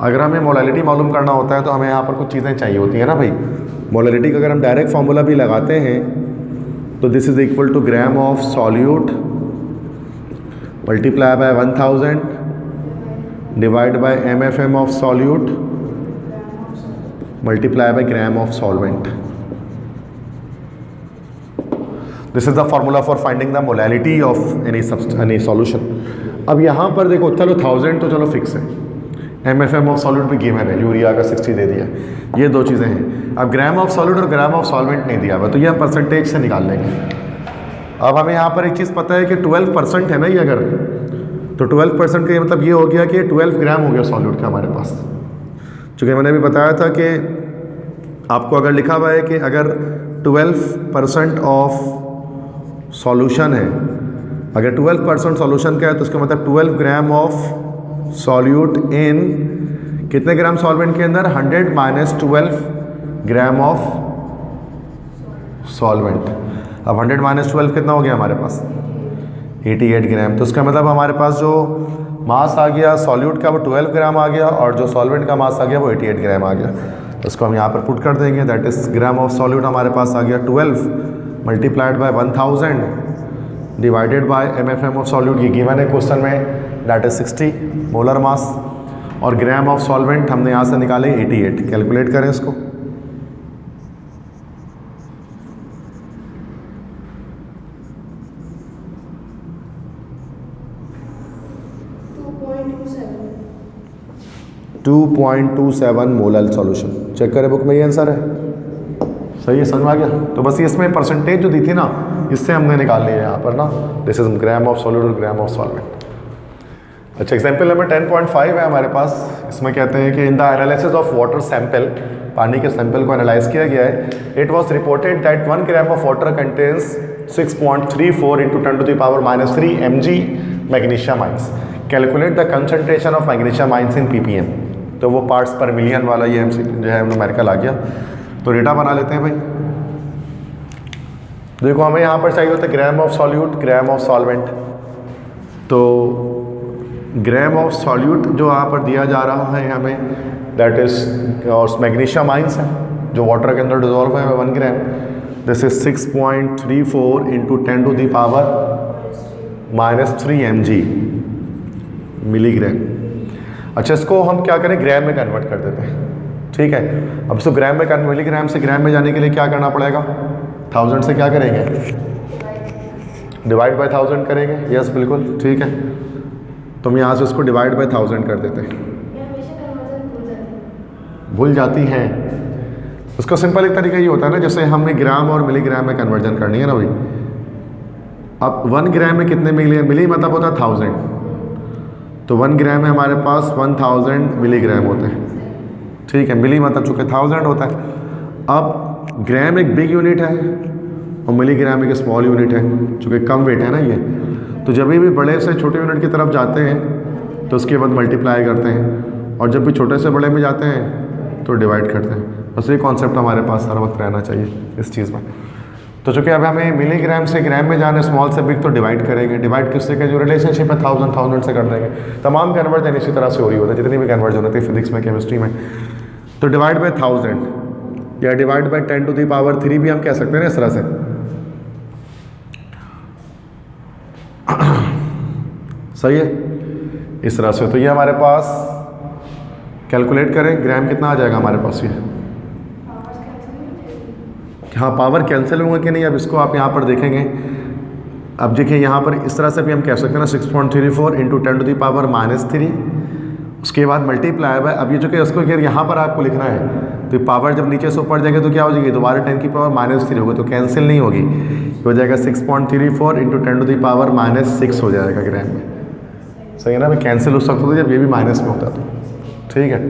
Speaker 1: अगर हमें मोलैलिटी मालूम करना होता है तो हमें यहाँ पर कुछ चीज़ें चाहिए होती है ना भाई। मोलैलिटी का अगर हम डायरेक्ट फार्मूला भी लगाते हैं तो this is equal to gram of solute multiply by 1000 divide by MFM of solute multiply by gram of solvent. This is the formula for finding the molality of any solution. अब यहाँ पर देखो, चलो 1000 तो चलो फिक्स है, MFM ऑफ सॉल्यूट भी गिवन है, यूरिया का 60 दे दिया, ये दो चीज़ें हैं। अब ग्राम ऑफ सॉल्यूट और ग्राम ऑफ सॉल्वेंट नहीं दिया हुआ, तो ये हम परसेंटेज से निकाल लेंगे। अब हमें यहाँ पर एक चीज़ पता है कि 12% है ना ये, अगर तो 12% का मतलब ये हो गया कि 12 ग्राम हो गया सॉल्यूट का हमारे पास। चूँकि मैंने भी बताया था कि आपको अगर लिखा हुआ है कि अगर 12% ऑफ सॉल्यूशन है, अगर 12% सॉल्यूशन का है तो उसका मतलब 12 ग्राम ऑफ सॉल्यूट इन कितने ग्राम सॉल्वेंट के अंदर, 100 माइनस 12 ग्राम ऑफ सॉल्वेंट। अब 100 माइनस 12 कितना हो गया हमारे पास, 88 ग्राम। तो उसका मतलब हमारे पास जो मास आ गया सॉल्यूट का वो 12 ग्राम आ गया और जो सॉल्वेंट का मास आ गया वो 88 ग्राम आ गया। तो उसको हम यहाँ पर पुट कर देंगे, that is gram of solute हमारे पास आ गया 12 multiplied by 1000 divided by MFM of solute, ये गिवन है क्वेश्चन में, दैट इज 60 मोलर मास, और ग्राम ऑफ सॉल्वेंट हमने यहाँ से निकाले 88। कैलकुलेट करें इसको, .27 मोलर सॉल्यूशन। चेक करें बुक में, ये आंसर है, सही है, समझ में आ गया। तो बस इसमें परसेंटेज जो दी थी ना, इससे हमने निकाल लिया यहाँ पर ना, this is gram of solute और ग्राम ऑफ सॉल्वेंट। अच्छा, एग्जाम्पल नंबर 10.5 है हमारे पास। इसमें कहते हैं कि in the analysis of water sample, पानी के सैंपल को एनालाइज किया गया है, it was reported that 1 gram of water contains 6.34 × 10⁻³ mg magnesium ions. Calculate the concentration of magnesium ions in ppm। तो वो पार्ट्स पर मिलियन वाला ये MC जो है न्यूमेरिकल आ गया। तो डेटा बना लेते हैं भाई। देखो, हमें यहाँ पर चाहिए होता है ग्राम of solute, gram of solvent. तो ग्राम ऑफ सॉल्यूट जो यहाँ पर दिया जा रहा है हमें, दैट इज और मैग्नीशियम आइंस है, जो वाटर के अंदर डिजोल्व है 1 gram, this is 6.34 into 10 to the power -3 mg milligram. अच्छा, इसको हम क्या करें, ग्राम में कन्वर्ट कर देते हैं, ठीक है। अब इसको ग्राम में मिलीग्राम से ग्राम में जाने के लिए क्या करना पड़ेगा, 1000 से क्या करेंगे, डिवाइड बाय 1000 करेंगे। यस बिल्कुल ठीक है, तो हम यहाँ से उसको डिवाइड बाय 1000 कर देते हैं। भूल जाती हैं, उसका सिंपल एक तरीका ये होता है ना, जैसे हमें ग्राम और मिलीग्राम में कन्वर्जन करनी है ना भाई। अब 1 ग्राम में कितने मिली मतलब होता है 1000, तो 1 ग्राम में हमारे पास 1000 मिलीग्राम होते हैं, ठीक है। मिली मतलब चूँकि 1000 होता है। अब ग्राम एक बिग यूनिट है और मिलीग्राम एक स्मॉल यूनिट है, चूँकि कम वेट है ना ये, तो जब भी बड़े से छोटे यूनिट की तरफ जाते हैं तो उसके बाद मल्टीप्लाई करते हैं, और जब भी छोटे से बड़े में जाते हैं तो डिवाइड करते हैं। बस ये कॉन्सेप्ट हमारे पास हर वक्त रहना चाहिए इस चीज़ में। तो चूँकि अब हमें मिलीग्राम से ग्राम में जाना, स्मॉल से बिग, तो डिवाइड करेंगे। डिवाइड किससे का, जो रिलेशनशिप है 1000 से कर देंगे। तमाम कन्वर्जन इसी तरह से हो रही होता है, जितनी भी कन्वर्जन होती है फिजिक्स में, केमिस्ट्री में। तो डिवाइड बाय 1000 या divide by 10 to the power 3 भी हम कह सकते हैं ना इस तरह से। सही है, इस तरह से। तो ये हमारे पास कैलकुलेट करें, ग्राम कितना आ जाएगा हमारे पास ये। हाँ, पावर कैंसिल होंगे कि नहीं, अब इसको आप यहाँ पर देखेंगे। अब देखिए यहाँ पर इस तरह से भी हम कह सकते हैं ना, 6.34 इंटू 10 टू द पावर -3, उसके बाद मल्टीप्लाई बाय, अब ये जो कि उसको यहाँ पर आपको लिखना है, तो पावर जब नीचे से ऊपर जाएगा तो क्या हो जाएगी, दोबारा 10 की पावर -3 होगी, तो कैंसिल नहीं होगी, हो जाएगा 6.34 इंटू 10 टू द पावर -6 हो जाएगा ग्राम में। सही है ना भाई, कैंसिल उस वक्त होता है जब ये भी माइनस में होता है, ठीक है।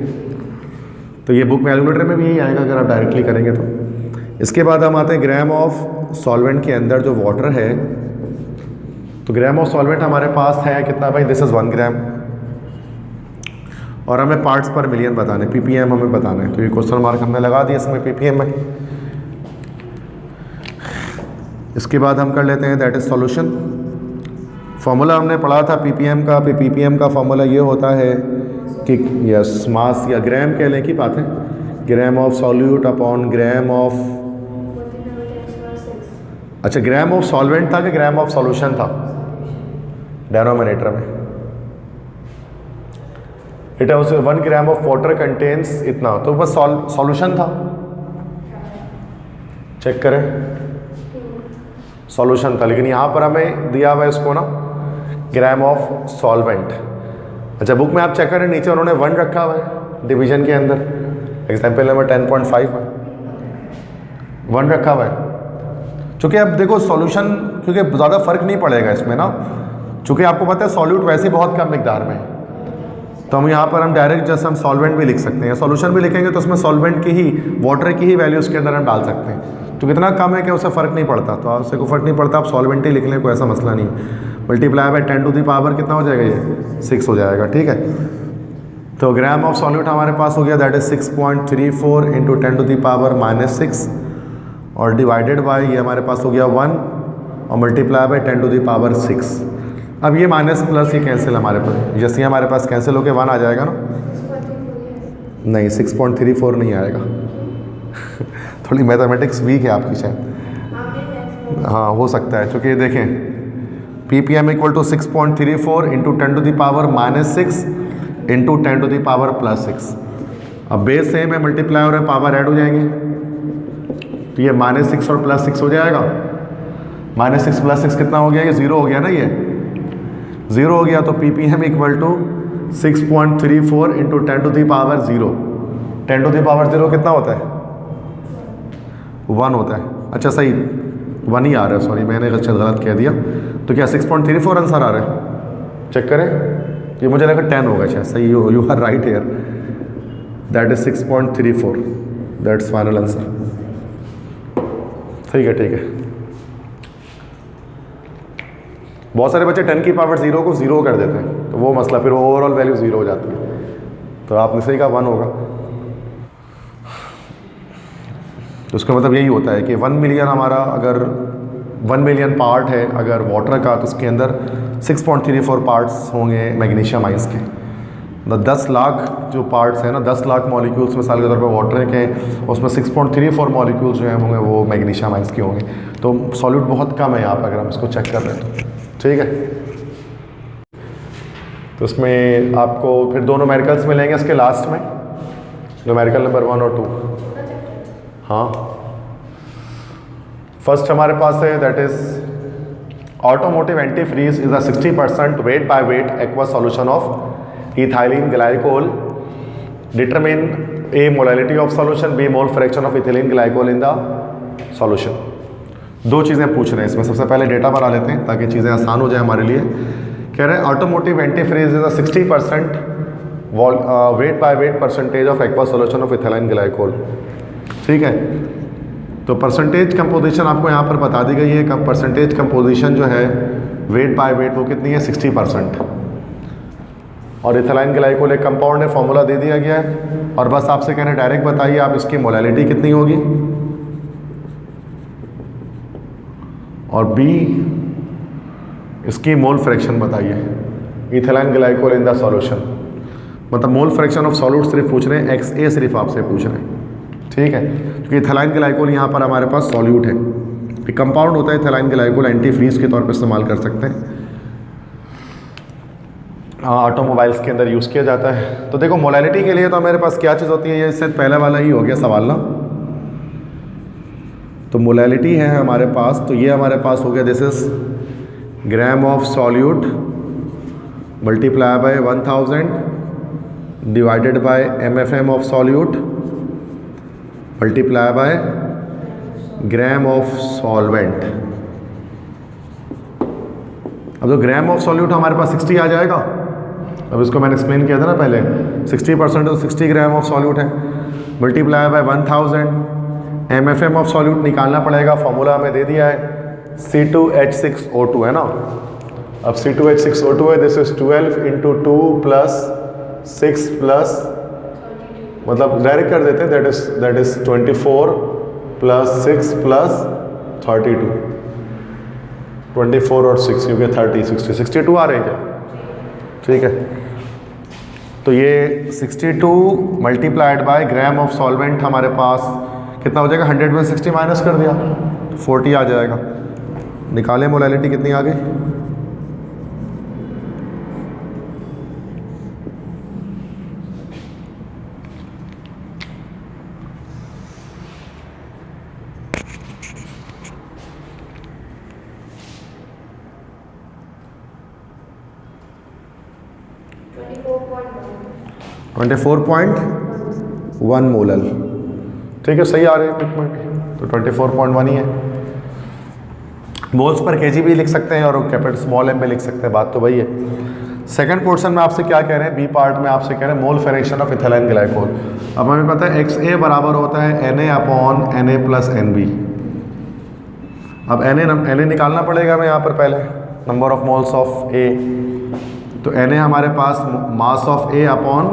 Speaker 1: तो ये बुक कैलकुलेटर में भी यही आएगा अगर आप डायरेक्टली करेंगे तो। इसके बाद हम आते हैं ग्राम ऑफ सॉल्वेंट के अंदर जो वाटर है, तो ग्राम ऑफ सॉल्वेंट हमारे पास है कितना भाई, दिस इज़ 1 ग्राम, और हमें पार्ट्स पर मिलियन बताने, ppm हमें बताना है। तो ये क्वेश्चन मार्क हमने लगा दिया इसमें ppm में। इसके बाद हम कर लेते हैं दैट इज़ सॉल्यूशन। फॉर्मूला हमने पढ़ा था ppm का, ppm का फॉर्मूला ये होता है कि यस मास या ग्राम कह लें की बात है, ग्राम of solute upon gram of, अच्छा ग्राम ऑफ सॉल्वेंट था कि ग्राम ऑफ सॉल्यूशन था डेनोमिनेटर में। It was 1 gram of water contains इतना, तो बस सॉल्यूशन था, चेक करें सॉल्यूशन था, लेकिन यहाँ पर हमें दिया हुआ है इसको ना ग्राम ऑफ सॉल्वेंट। अच्छा, बुक में आप चेक करें नीचे उन्होंने 1 रखा हुआ है डिवीजन के अंदर, एग्जाम्पल नंबर 10.5 है, 1 रखा हुआ है। चूँकि अब देखो सॉल्यूशन, क्योंकि ज़्यादा फर्क नहीं पड़ेगा इसमें ना, चूँकि आपको पता है सॉल्यूट वैसे बहुत कम मिकदार में है, तो हम यहाँ पर हम डायरेक्ट जैसे हम सॉल्वेंट भी लिख सकते हैं, सॉल्यूशन भी लिखेंगे तो उसमें सॉल्वेंट की ही, वाटर की ही वैल्यू उसके अंदर हम डाल सकते हैं। तो कितना कम है कि उससे फ़र्क नहीं पड़ता, तो आपसे को फ़र्क नहीं पड़ता, आप सॉल्वेंट ही लिख लें, कोई ऐसा मसला नहीं है। Multiply by 10 to the power कितना हो जाएगा, ये 6 हो जाएगा, ठीक है। तो ग्राम ऑफ सॉल्यूट हमारे पास हो गया that is 6.34 into 10 to the power -6, और डिवाइडेड बाय ये हमारे पास हो गया 1, और multiply by 10 to the power 6। अब ये माइनस प्लस ये कैंसिल हमारे पास, जैसे ही हमारे पास कैंसिल होकर 1 आ जाएगा ना, नहीं 6.34 नहीं आएगा थोड़ी मैथमेटिक्स वीक है आपकी शायद, हाँ हो सकता है, क्योंकि देखें ppm equal to 6.34 into 10 to the power -6 into 10 to the power +6। अब बेस सेम है, मल्टीप्लाई हो रहा है, पावर ऐड हो जाएंगे, तो ये -6 और +6 हो जाएगा। -6 + 6 कितना हो गया, ये 0 हो गया ना, ये 0 हो गया, तो ppm equal to 6.34 into 10 to the power 0, 10 to the power 0 कितना होता है, 1 होता है। अच्छा सही 1 ही आ रहा है, सॉरी मैंने गलत कह दिया। तो क्या 6.34 आंसर आ रहा है, चेक करें, ये मुझे लगा 10 होगा शायद, सही you are right here, that is 6.34, that's final answer. ठीक है, ठीक है। बहुत सारे बच्चे 10 की पावर 0 को 0 कर देते हैं, तो वो मसला फिर ओवरऑल वैल्यू 0 हो जाती है, तो आपने सही कहा 1 होगा। तो उसका मतलब यही होता है कि 1 मिलियन हमारा, अगर 1 मिलियन पार्ट है अगर वाटर का, तो उसके अंदर 6.34 पार्ट्स होंगे मैग्नीशियम आइंस के। 10 लाख जो पार्ट्स हैं ना, 10 लाख मॉलिक्यूल्स मिसाल के तौर पे वाटर के, उसमें 6.34 मॉलिक्यूल्स जो हैं होंगे वो मैग्नीशियम आयंस के होंगे। तो सॉल्यूट बहुत कम है यहाँ पर अगर हम इसको चेक कर रहे हैं तो, ठीक है। तो इसमें आपको फिर दो न्यूमेरिकल्स मिलेंगे इसके लास्ट में, न्यूमेरिकल नंबर 1 और 2। हाँ, फर्स्ट हमारे पास है that is automotive antifreeze is a 60% weight by weight aqua solution of ethylene glycol, determine A molality of solution, B mole fraction of ethylene glycol in the solution. दो चीज़ें पूछ रहे हैं इसमें, सबसे पहले डेटा बना लेते हैं ताकि चीज़ें आसान हो जाए हमारे लिए। कह रहे हैं automotive antifreeze is a 60% weight by weight percentage of aqua solution of ethylene glycol, ठीक है। तो परसेंटेज कंपोजिशन आपको यहाँ पर बता दी गई है, कम परसेंटेज कंपोजिशन जो है वेट बाय वेट वो कितनी है 60%। और इथिलीन ग्लाइकोल एक कंपाउंड है, फॉर्मूला दे दिया गया है और बस आपसे कह रहे हैं डायरेक्ट बताइए आप इसकी मोलैलिटी कितनी होगी और बी इसकी मोल फ्रैक्शन बताइए ethylene glycol in the solution. मतलब मोल फ्रैक्शन ऑफ सॉल्यूट सिर्फ पूछ रहे हैं, XA सिर्फ आपसे पूछ रहे हैं, ठीक है। क्योंकि इथिलीन ग्लाइकोल यहाँ पर हमारे पास सॉल्यूट है, एक कंपाउंड होता है इथिलीन ग्लाइकोल, एंटी फ्रीज के तौर पर इस्तेमाल कर सकते हैं, ऑटोमोबाइल्स के अंदर यूज़ किया जाता है। तो देखो मोलैलिटी के लिए तो हमारे पास क्या चीज़ होती है, ये इससे पहले वाला ही हो गया सवाल ना। तो मोलैलिटी है हमारे पास, तो ये हमारे पास हो गया this is gram of solute multiply by 1000 divided by MFM of solute multiply by gram of solvent. अब जो ग्राम ऑफ सॉल्यूट हमारे पास 60 आ जाएगा। अब इसको मैंने एक्सप्लेन किया था ना पहले, 60% तो 60 ग्राम ऑफ सॉल्यूट है, multiply by 1000 MFM of solute निकालना पड़ेगा, फॉर्मूला हमें दे दिया है C2H6O2 है ना। अब C2H6O2 है, दिस इज 12 × 2 + 6 प्लस, मतलब डायरेक्ट कर देते हैं, दैट इज 24 + 6 + 32, 24 और 6 क्योंकि 30 60 62 आ रहे हैं क्या, ठीक है। तो ये 62 multiplied by gram of solvent हमारे पास कितना हो जाएगा, 100 में 60 माइनस कर दिया 40 आ जाएगा। निकालें मोलैलिटी कितनी आ गई, $24.1 मोलल, ठीक है, सही आ रहे हैं पिक में भी, तो 24.1 ही है। मोल्स पर केजी भी लिख सकते हैं और कैपिटल स्मॉल m में लिख सकते हैं, बात तो वही है। सेकंड पोर्शन में आपसे क्या कह रहे हैं, बी पार्ट में आपसे कह रहे हैं मोल फ्रैक्शन ऑफ इथिलीन ग्लाइकोल। अब हमें पता है XA बराबर होता है Na/Na + NB। अब Na निकालना पड़ेगा हमें यहाँ पर पहले, number of moles of A। तो Na हमारे पास mass of A upon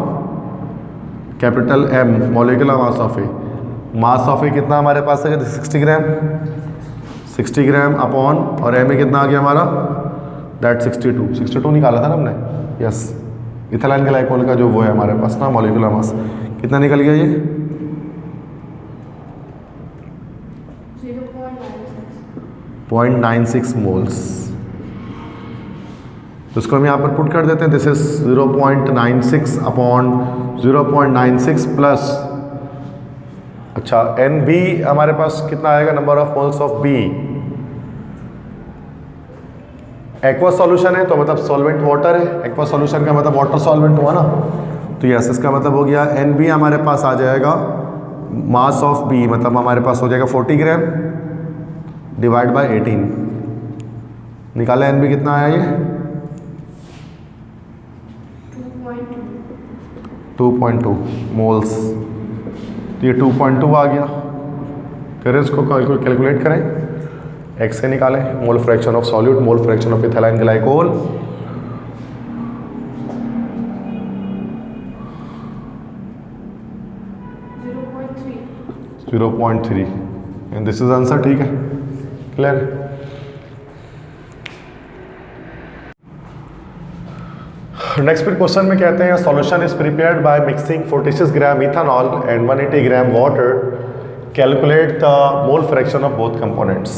Speaker 1: capital M, molecular mass of A। Mass of A कितना हमारे पास है 60 ग्राम, 60 ग्राम अपॉन, और M कितना आ गया हमारा, दैट 62 निकाला था ना हमने, यस। इथिलीन ग्लाइकोल का जो वो है हमारे पास ना मॉलिक्यूलर मास कितना निकल गया ये 0.96 मोल्स। तो इसको हम यहाँ पर पुट कर देते हैं, दिस इज 0.96 अपॉन 0.96 प्लस, अच्छा NB हमारे पास कितना आएगा, number of moles of B। Aqua solution है तो मतलब सॉल्वेंट वाटर है, एक्वा सॉल्यूशन का मतलब वाटर सॉल्वेंट हुआ ना, तो यस इसका मतलब हो गया NB हमारे पास आ जाएगा मास ऑफ B, मतलब हमारे पास हो जाएगा 40 ग्राम डिवाइड बाय 18। निकाला NB कितना आया ये 2.2 मोल्स, ये 2.2 आ गया। फिर इसको कैलकुलेट करें, XA निकालें, मोल fraction of solute, mole fraction of ethylene glycol, .3 and this is answer, ठीक है, क्लियर। नेक्स्ट फिर क्वेश्चन में कहते हैं solution is prepared by mixing 46 gram ethanol and 180 gram water, calculate the mole fraction of both components.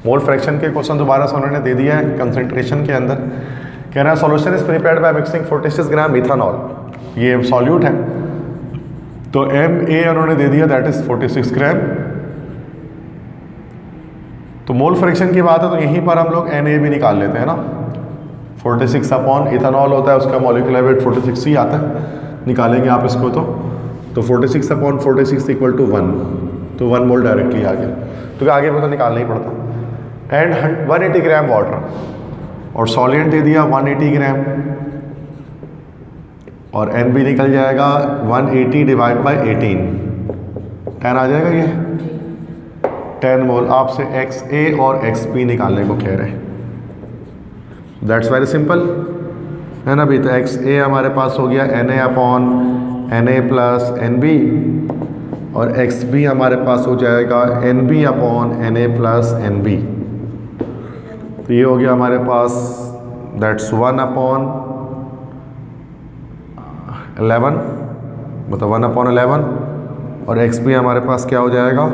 Speaker 1: Mole fraction के क्वेश्चन दोबारा से उन्होंने दे दिया है कंसंट्रेशन के अंदर। कह रहा है solution is prepared by mixing 46 gram ethanol, ये सॉल्यूट है, तो MA उन्होंने दे दिया दैट इज 46 ग्राम। तो मोल फ्रैक्शन की बात है तो यहीं पर हम लोग NA भी निकाल लेते हैं ना, 46 अपॉन इथेनॉल होता है उसका मॉलिक्यूलर वेट 46 ही आता है, निकालेंगे आप इसको तो 46 अपॉन 46 इक्वल टू 1, तो 1 मोल डायरेक्टली आ गया, तो आगे में तो निकालना ही पड़ता। एंड 180 ग्राम वाटर, और सॉल्वेंट दे दिया 180 ग्राम, और N भी निकल जाएगा 180 डिवाइड बाई 18, 10 आ जाएगा ये 10 मोल। आपसे XA और XB निकालने को कह रहे हैं, दैट्स वेरी सिंपल है ना भी। तो XA हमारे पास हो गया NA upon NA plus NB, और XB हमारे पास हो जाएगा NB upon NA plus NB। तो ये हो गया हमारे पास दैट्स 1 अपॉन 11, मतलब 1 अपॉन 11, और XB हमारे पास क्या हो जाएगा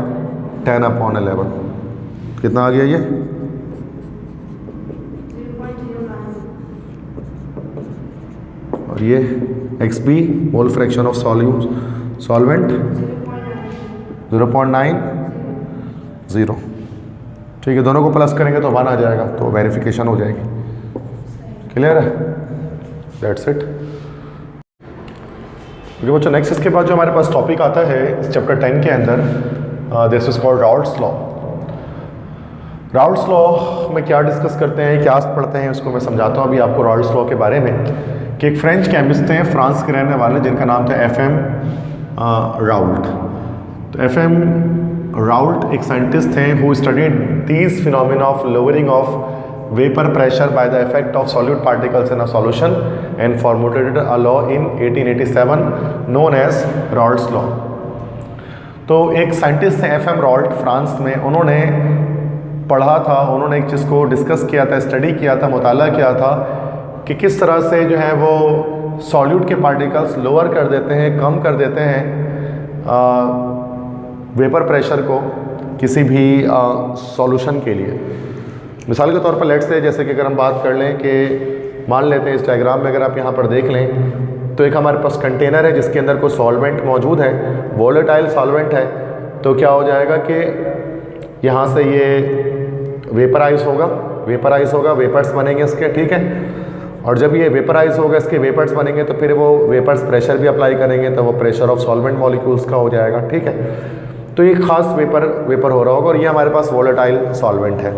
Speaker 1: 10 अपॉन 11। कितना आ गया ये? और ये XB mole fraction of solvent 0.90। ठीक है, दोनों को प्लस करेंगे तो 1 आ जाएगा, तो वेरिफिकेशन हो जाएगी। क्लियर है? That's it. ओके बच्चों, नेक्स्ट इसके बाद जो हमारे पास टॉपिक आता है इस चैप्टर 10 के अंदर, this is called Raoult's law. Raoult's law में क्या डिस्कस करते हैं, क्या पढ़ते हैं, उसको मैं समझाता हूँ अभी आपको राउल्ट्स लॉ के बारे में। कि एक फ्रेंच केमिस्ट थे, फ्रांस के रहने वाले, जिनका नाम था FM राउल्ट। तो FM राउल्ट एक साइंटिस्ट थे who studied these phenomena of lowering of vapour pressure by the effect of solute particles in a solution and formulated a law in 1887 known as Raoult's law. तो एक साइंटिस्ट थे FM राउल्ट, फ्रांस में, उन्होंने पढ़ा था, उन्होंने एक चीज़ को डिस्कस किया था, स्टडी किया था, मुताला किया था कि किस तरह से जो है वो सॉल्यूट के पार्टिकल्स लोअर कर देते हैं, कम कर देते हैं वेपर प्रेशर को किसी भी सॉल्यूशन के लिए। मिसाल के तौर पर लेट्स से, जैसे कि अगर हम बात कर लें कि मान लेते हैं इस डायग्राम में अगर आप यहाँ पर देख लें तो एक हमारे पास कंटेनर है जिसके अंदर कोई सॉल्वेंट मौजूद है, वोलेटाइल सॉल्वेंट है। तो क्या हो जाएगा कि यहाँ से ये वेपराइज होगा, वेपर्स बनेंगे इसके, ठीक है। और जब ये वेपराइज होगा, इसके वेपर्स बनेंगे, तो फिर वो वेपर्स प्रेशर भी अप्लाई करेंगे, तो वो प्रेशर ऑफ सॉल्वेंट मॉलिक्यूल्स का हो जाएगा, ठीक है। तो ये खास वेपर हो रहा होगा, और ये हमारे पास वोलेटाइल सॉल्वेंट है।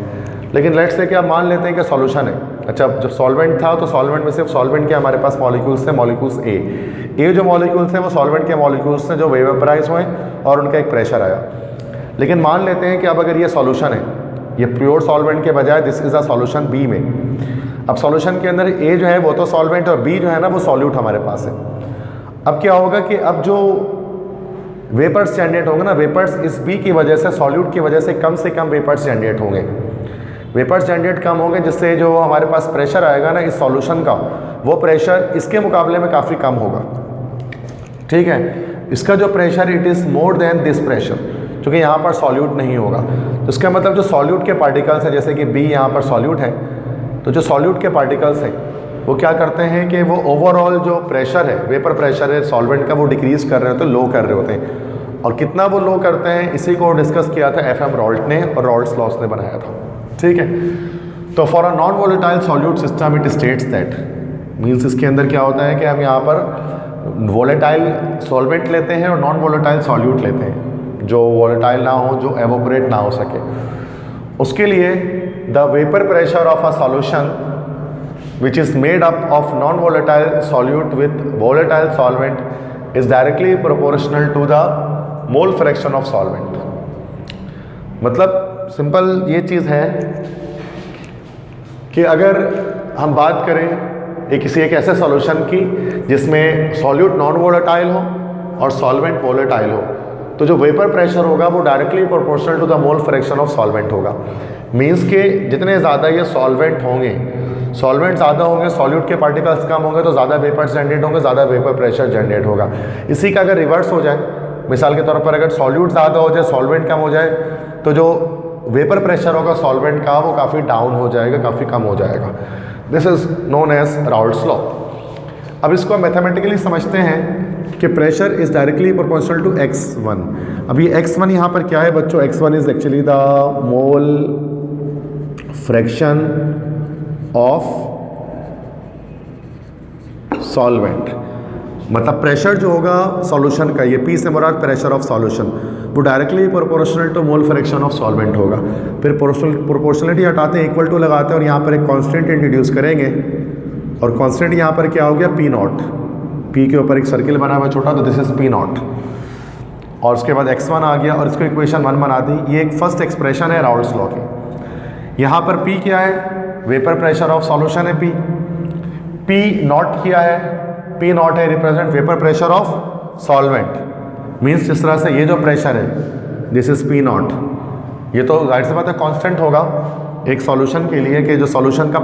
Speaker 1: लेकिन लेट्स से कि आप मान लेते हैं कि सॉल्यूशन है। अच्छा, जब सॉल्वेंट था तो सॉल्वेंट में सिर्फ सॉल्वेंट के हमारे पास मॉलिक्यूल्स थे, मॉलिक्यूल्स ए जो मॉलिक्यूल्स हैं वो सॉल्वेंट के मॉलिक्यूल्स हैं जो वेपराइज हुए और उनका एक प्रेशर आया। लेकिन मान लेते हैं कि अब अगर ये सॉल्यूशन है, ये प्योर सॉल्वेंट के बजाय this is a solution B में। अब सॉल्यूशन के अंदर ए जो है वो तो सॉल्वेंट और बी जो है ना वो सॉल्यूट हमारे पास है। अब क्या होगा कि अब जो वेपर्स जनरेट होंगे ना, वेपर्स इस बी की वजह से, सॉल्यूट की वजह से कम वेपर्स जनरेट होंगे। वेपर्स जनरेट कम होंगे जिससे जो हमारे पास प्रेशर आएगा ना इस सॉल्यूशन का, वो प्रेशर इसके मुकाबले में काफ़ी कम होगा, ठीक है। इसका जो pressure it is more than this pressure, क्योंकि यहाँ पर सॉल्यूट नहीं होगा। तो इसका मतलब जो सॉल्यूट के पार्टिकल्स हैं, जैसे कि बी यहाँ पर सॉल्यूट है, तो जो सॉल्यूट के पार्टिकल्स हैं वो क्या करते हैं कि वो ओवरऑल जो प्रेशर है, वेपर प्रेशर है सॉल्वेंट का, वो डिक्रीज़ कर रहे होते हैं, लो कर रहे होते हैं। और कितना वो लो करते हैं, इसी को डिस्कस किया था FM राउल्ट ने और राउल्ट्स लॉ ने बनाया था, ठीक है। तो for a non volatile solute system it states that, means इसके अंदर क्या होता है कि हम यहाँ पर वोलेटाइल सॉल्वेंट लेते हैं और नॉन वोलेटाइल सॉल्यूट लेते हैं, जो वोलेटाइल ना हो, जो एवोपरेट ना हो सके। उसके लिए the vapour pressure of a solution which is made up of non-volatile solute with volatile solvent is directly proportional to the mole fraction of solvent। मतलब सिंपल ये चीज़ है कि अगर हम बात करें किसी एक ऐसे सॉल्यूशन की जिसमें सॉल्यूट नॉन वोलेटाइल हो और सॉल्वेंट वोलेटाइल हो, तो जो वेपर प्रेशर होगा वो directly proportional to the mole fraction of solvent होगा। मीन्स के जितने ज़्यादा ये सॉल्वेंट होंगे सॉल्वेंट ज़्यादा होंगे, सॉल्यूट के पार्टिकल्स कम होंगे तो ज़्यादा वेपर्स जनरेट होंगे, ज़्यादा वेपर प्रेशर जनरेट होगा। इसी का अगर रिवर्स हो जाए, मिसाल के तौर पर अगर सॉल्यूट ज़्यादा हो जाए, सॉल्वेंट कम हो जाए, तो जो वेपर प्रेशर होगा सॉल्वेंट का वो काफ़ी डाउन हो जाएगा, काफ़ी कम हो जाएगा। This is known as Raoult's law. अब इसको मैथमेटिकली समझते हैं कि pressure is directly proportional to x1। अब ये x1 यहाँ पर क्या है बच्चों? x1 is actually the mole fraction of solvent, मतलब प्रेशर जो होगा सॉल्यूशन का, ये P से मुराद प्रेशर ऑफ सॉल्यूशन, वो directly proportional to mole fraction of solvent होगा। फिर प्रोपोर्शनलिटी हटाते हैं, इक्वल टू लगाते हैं और यहाँ पर एक कांस्टेंट इंट्रोड्यूस करेंगे और कांस्टेंट यहाँ पर क्या हो गया? P not. P के ऊपर एक सर्किल बना हुआ छोटा, तो दिस इज P नॉट। और उसके बाद x1 आ गया और इसको इक्वेशन 1 बना दी। ये एक फर्स्ट एक्सप्रेशन है राउल्ट्स लॉ की। यहाँ पर P क्या है? वेपर प्रेशर ऑफ सॉल्यूशन है P। P नॉट क्या है? P नॉट है represent vapour pressure of solvent. Means जिस तरह से ये जो प्रेशर है दिस इज P नॉट, ये तो जाहिर सी बात है कांस्टेंट होगा एक सॉल्यूशन के लिए, कि जो सॉल्यूशन का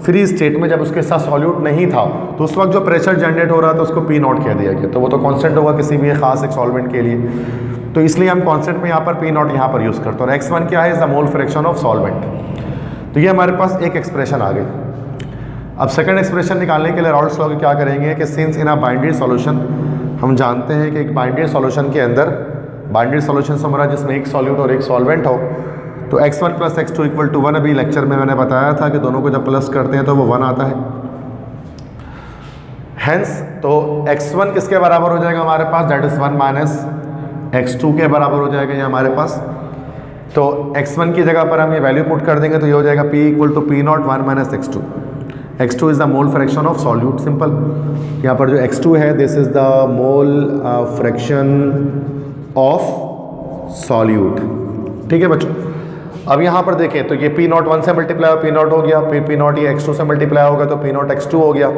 Speaker 1: फ्री स्टेट में जब उसके साथ सॉल्यूट नहीं था तो उस वक्त जो प्रेशर जनरेट हो रहा था उसको P नॉट कह दिया गया, तो वो तो कांस्टेंट होगा किसी भी खास एक सॉल्वेंट के लिए। तो इसलिए हम कांस्टेंट में यहाँ पर P नॉट यहाँ पर यूज़ करते हैं। और x1 क्या है? Is the mole fraction of solvent. तो ये हमारे पास एक एक्सप्रेशन आ गई। अब सेकंड एक्सप्रेशन निकालने के लिए राउल्ट्स लॉ क्या करेंगे कि since in a binded solution, हम जानते हैं कि एक बाइंडेड सॉल्यूशन के अंदर, बाइंडेड सॉल्यूशन से हमारा जिसमें एक सॉल्यूट और एक सॉल्वेंट हो, तो x1 plus x2 equal to 1। अभी लेक्चर में मैंने बताया था कि दोनों को जब प्लस करते हैं तो वो 1 आता है। हेंस तो x1 किसके बराबर हो जाएगा हमारे पास? दैट इज 1 माइनस x2 के बराबर हो जाएगा ये हमारे पास। तो x1 की जगह पर हम ये वैल्यू पुट कर देंगे तो ये हो जाएगा P equal to P not 1 minus x2। x2 is the mole fraction of solute, simple. यहाँ पर जो x2 है this is the mole fraction of solute. ठीक है बच्चों। अब यहाँ पर देखें तो ये P नॉट 1 से मल्टीप्लाई P नॉट हो गया, फिर P नॉट ये x2 से मल्टीप्लाई होगा तो P नॉट x2 हो गया।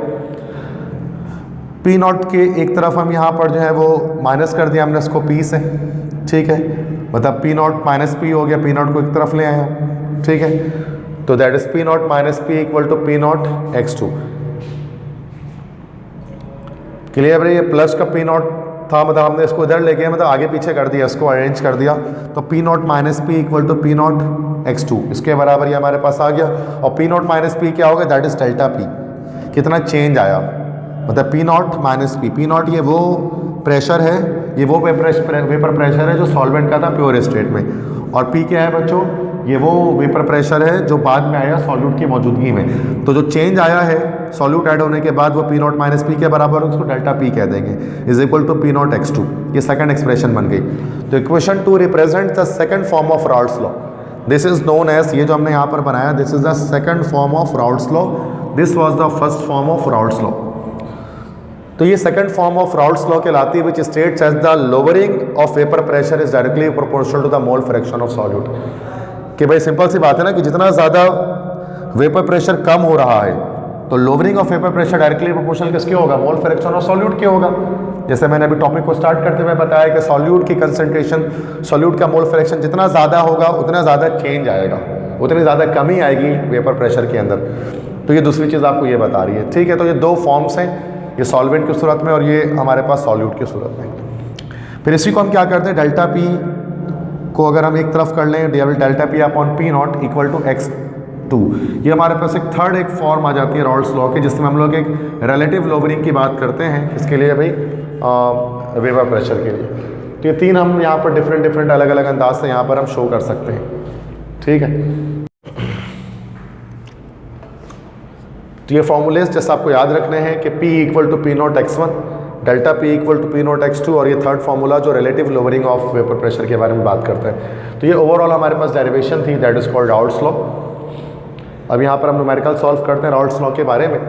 Speaker 1: P नॉट के एक तरफ हम यहाँ पर जो है वो माइनस कर दिया हमने इसको P से, ठीक है, मतलब P नॉट माइनस P हो गया, P नॉट को एक तरफ ले आए हम, ठीक है। तो that is P not minus P equal to P not x2। Clear है? ये प्लस का P नॉट था, मतलब हमने इसको इधर ले गया, मतलब आगे पीछे कर दिया, इसको अरेंज कर दिया, तो P not minus P equal to P not x2, इसके बराबर ये हमारे पास आ गया। और P नॉट माइनस P क्या होगा? That is delta P। कितना चेंज आया, मतलब P not minus P not ये वो प्रेशर है, ये वो वेपर प्रेशर है जो सॉल्वेंट का था प्योर स्टेट में, और P क्या है बच्चों? ये वो वेपर प्रेशर है जो बाद में आया सॉल्यूट की मौजूदगी में। तो जो चेंज आया है सॉल्यूट ऐड होने के बाद वो P नॉट माइनस P के बराबर, उसको डेल्टा P कह देंगे, is equal to P not x2। ये सेकंड एक्सप्रेशन बन गई। तो equation 2 represent the second form of Raoult's law. This is known as, ये जो हमने यहाँ पर बनाया, this is the second form of Raoult's law, this was the first form of Raoult's law. तो ये second form of Raoult's law कहलाती है, which states as the lowering of vapour pressure is directly proportional to the mole fraction of solute. कि भाई सिंपल सी बात है ना कि जितना ज़्यादा वेपर प्रेशर कम हो रहा है तो lowering of vapour pressure directly proportional किसके होगा? मोल फ्रैक्शन ऑफ सॉल्यूट के होगा। जैसे मैंने अभी टॉपिक को स्टार्ट करते हुए बताया कि सॉल्यूट की कंसंट्रेशन, सॉल्यूट का मोल फ्रैक्शन जितना ज़्यादा होगा उतना ज़्यादा चेंज आएगा, उतनी ज़्यादा कमी आएगी वेपर प्रेशर के अंदर। तो ये दूसरी चीज़ आपको ये बता रही है, ठीक है। तो ये दो फॉर्म्स हैं, ये सॉल्वेंट की सूरत में और ये हमारे पास सॉल्यूट की सूरत में। फिर इसी को हम क्या करते हैं, डेल्टा P को अगर हम एक तरफ कर लें, delta P upon P not equal to x2, ये हमारे पास एक थर्ड एक फॉर्म आ जाती है राउल्ट्स लॉ के, जिसमें हम लोग एक रिलेटिव लोअरिंग की बात करते हैं, इसके लिए भाई वेपर प्रेशर के लिए। तो ये तीन हम यहाँ पर डिफरेंट अलग अलग अंदाज से यहाँ पर हम शो कर सकते हैं, ठीक है। तो ये फॉर्मूलेस जैसे आपको याद रखने हैं कि P equal to P not x1, delta P equal to P not x2, और ये थर्ड फार्मूला जो relative lowering of vapour pressure के बारे में बात करता है। तो ये ओवरऑल हमारे पास डेरिवेशन थी, that is called Raoult's law. अब यहाँ पर हम न्यूमेरिकल सॉल्व करते हैं राउल्ट्स लॉ के बारे में।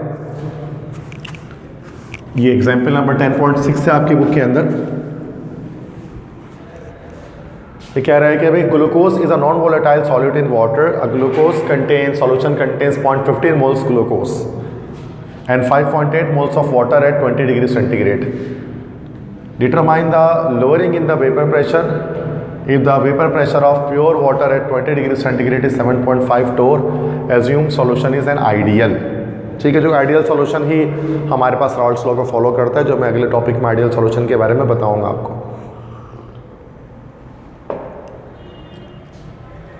Speaker 1: ये एग्जाम्पल नंबर 10.6 है आपकी बुक के अंदर। ये कह रहा है कि भाई glucose is a non volatile solute in water. A glucose contain solution contains 0.15 moles glucose and 5.8 moles of water at 20 degrees centigrade. Determine the lowering in the vapor pressure if the vapor pressure of pure water at 20 degrees centigrade is 7.5 torr. Assume solution is an ideal. ठीक है, जो आइडियल सॉल्यूशन ही हमारे पास राउल्ट्स लॉ को फॉलो करता है, जो मैं अगले टॉपिक में आइडियल सॉल्यूशन के बारे में बताऊंगा आपको।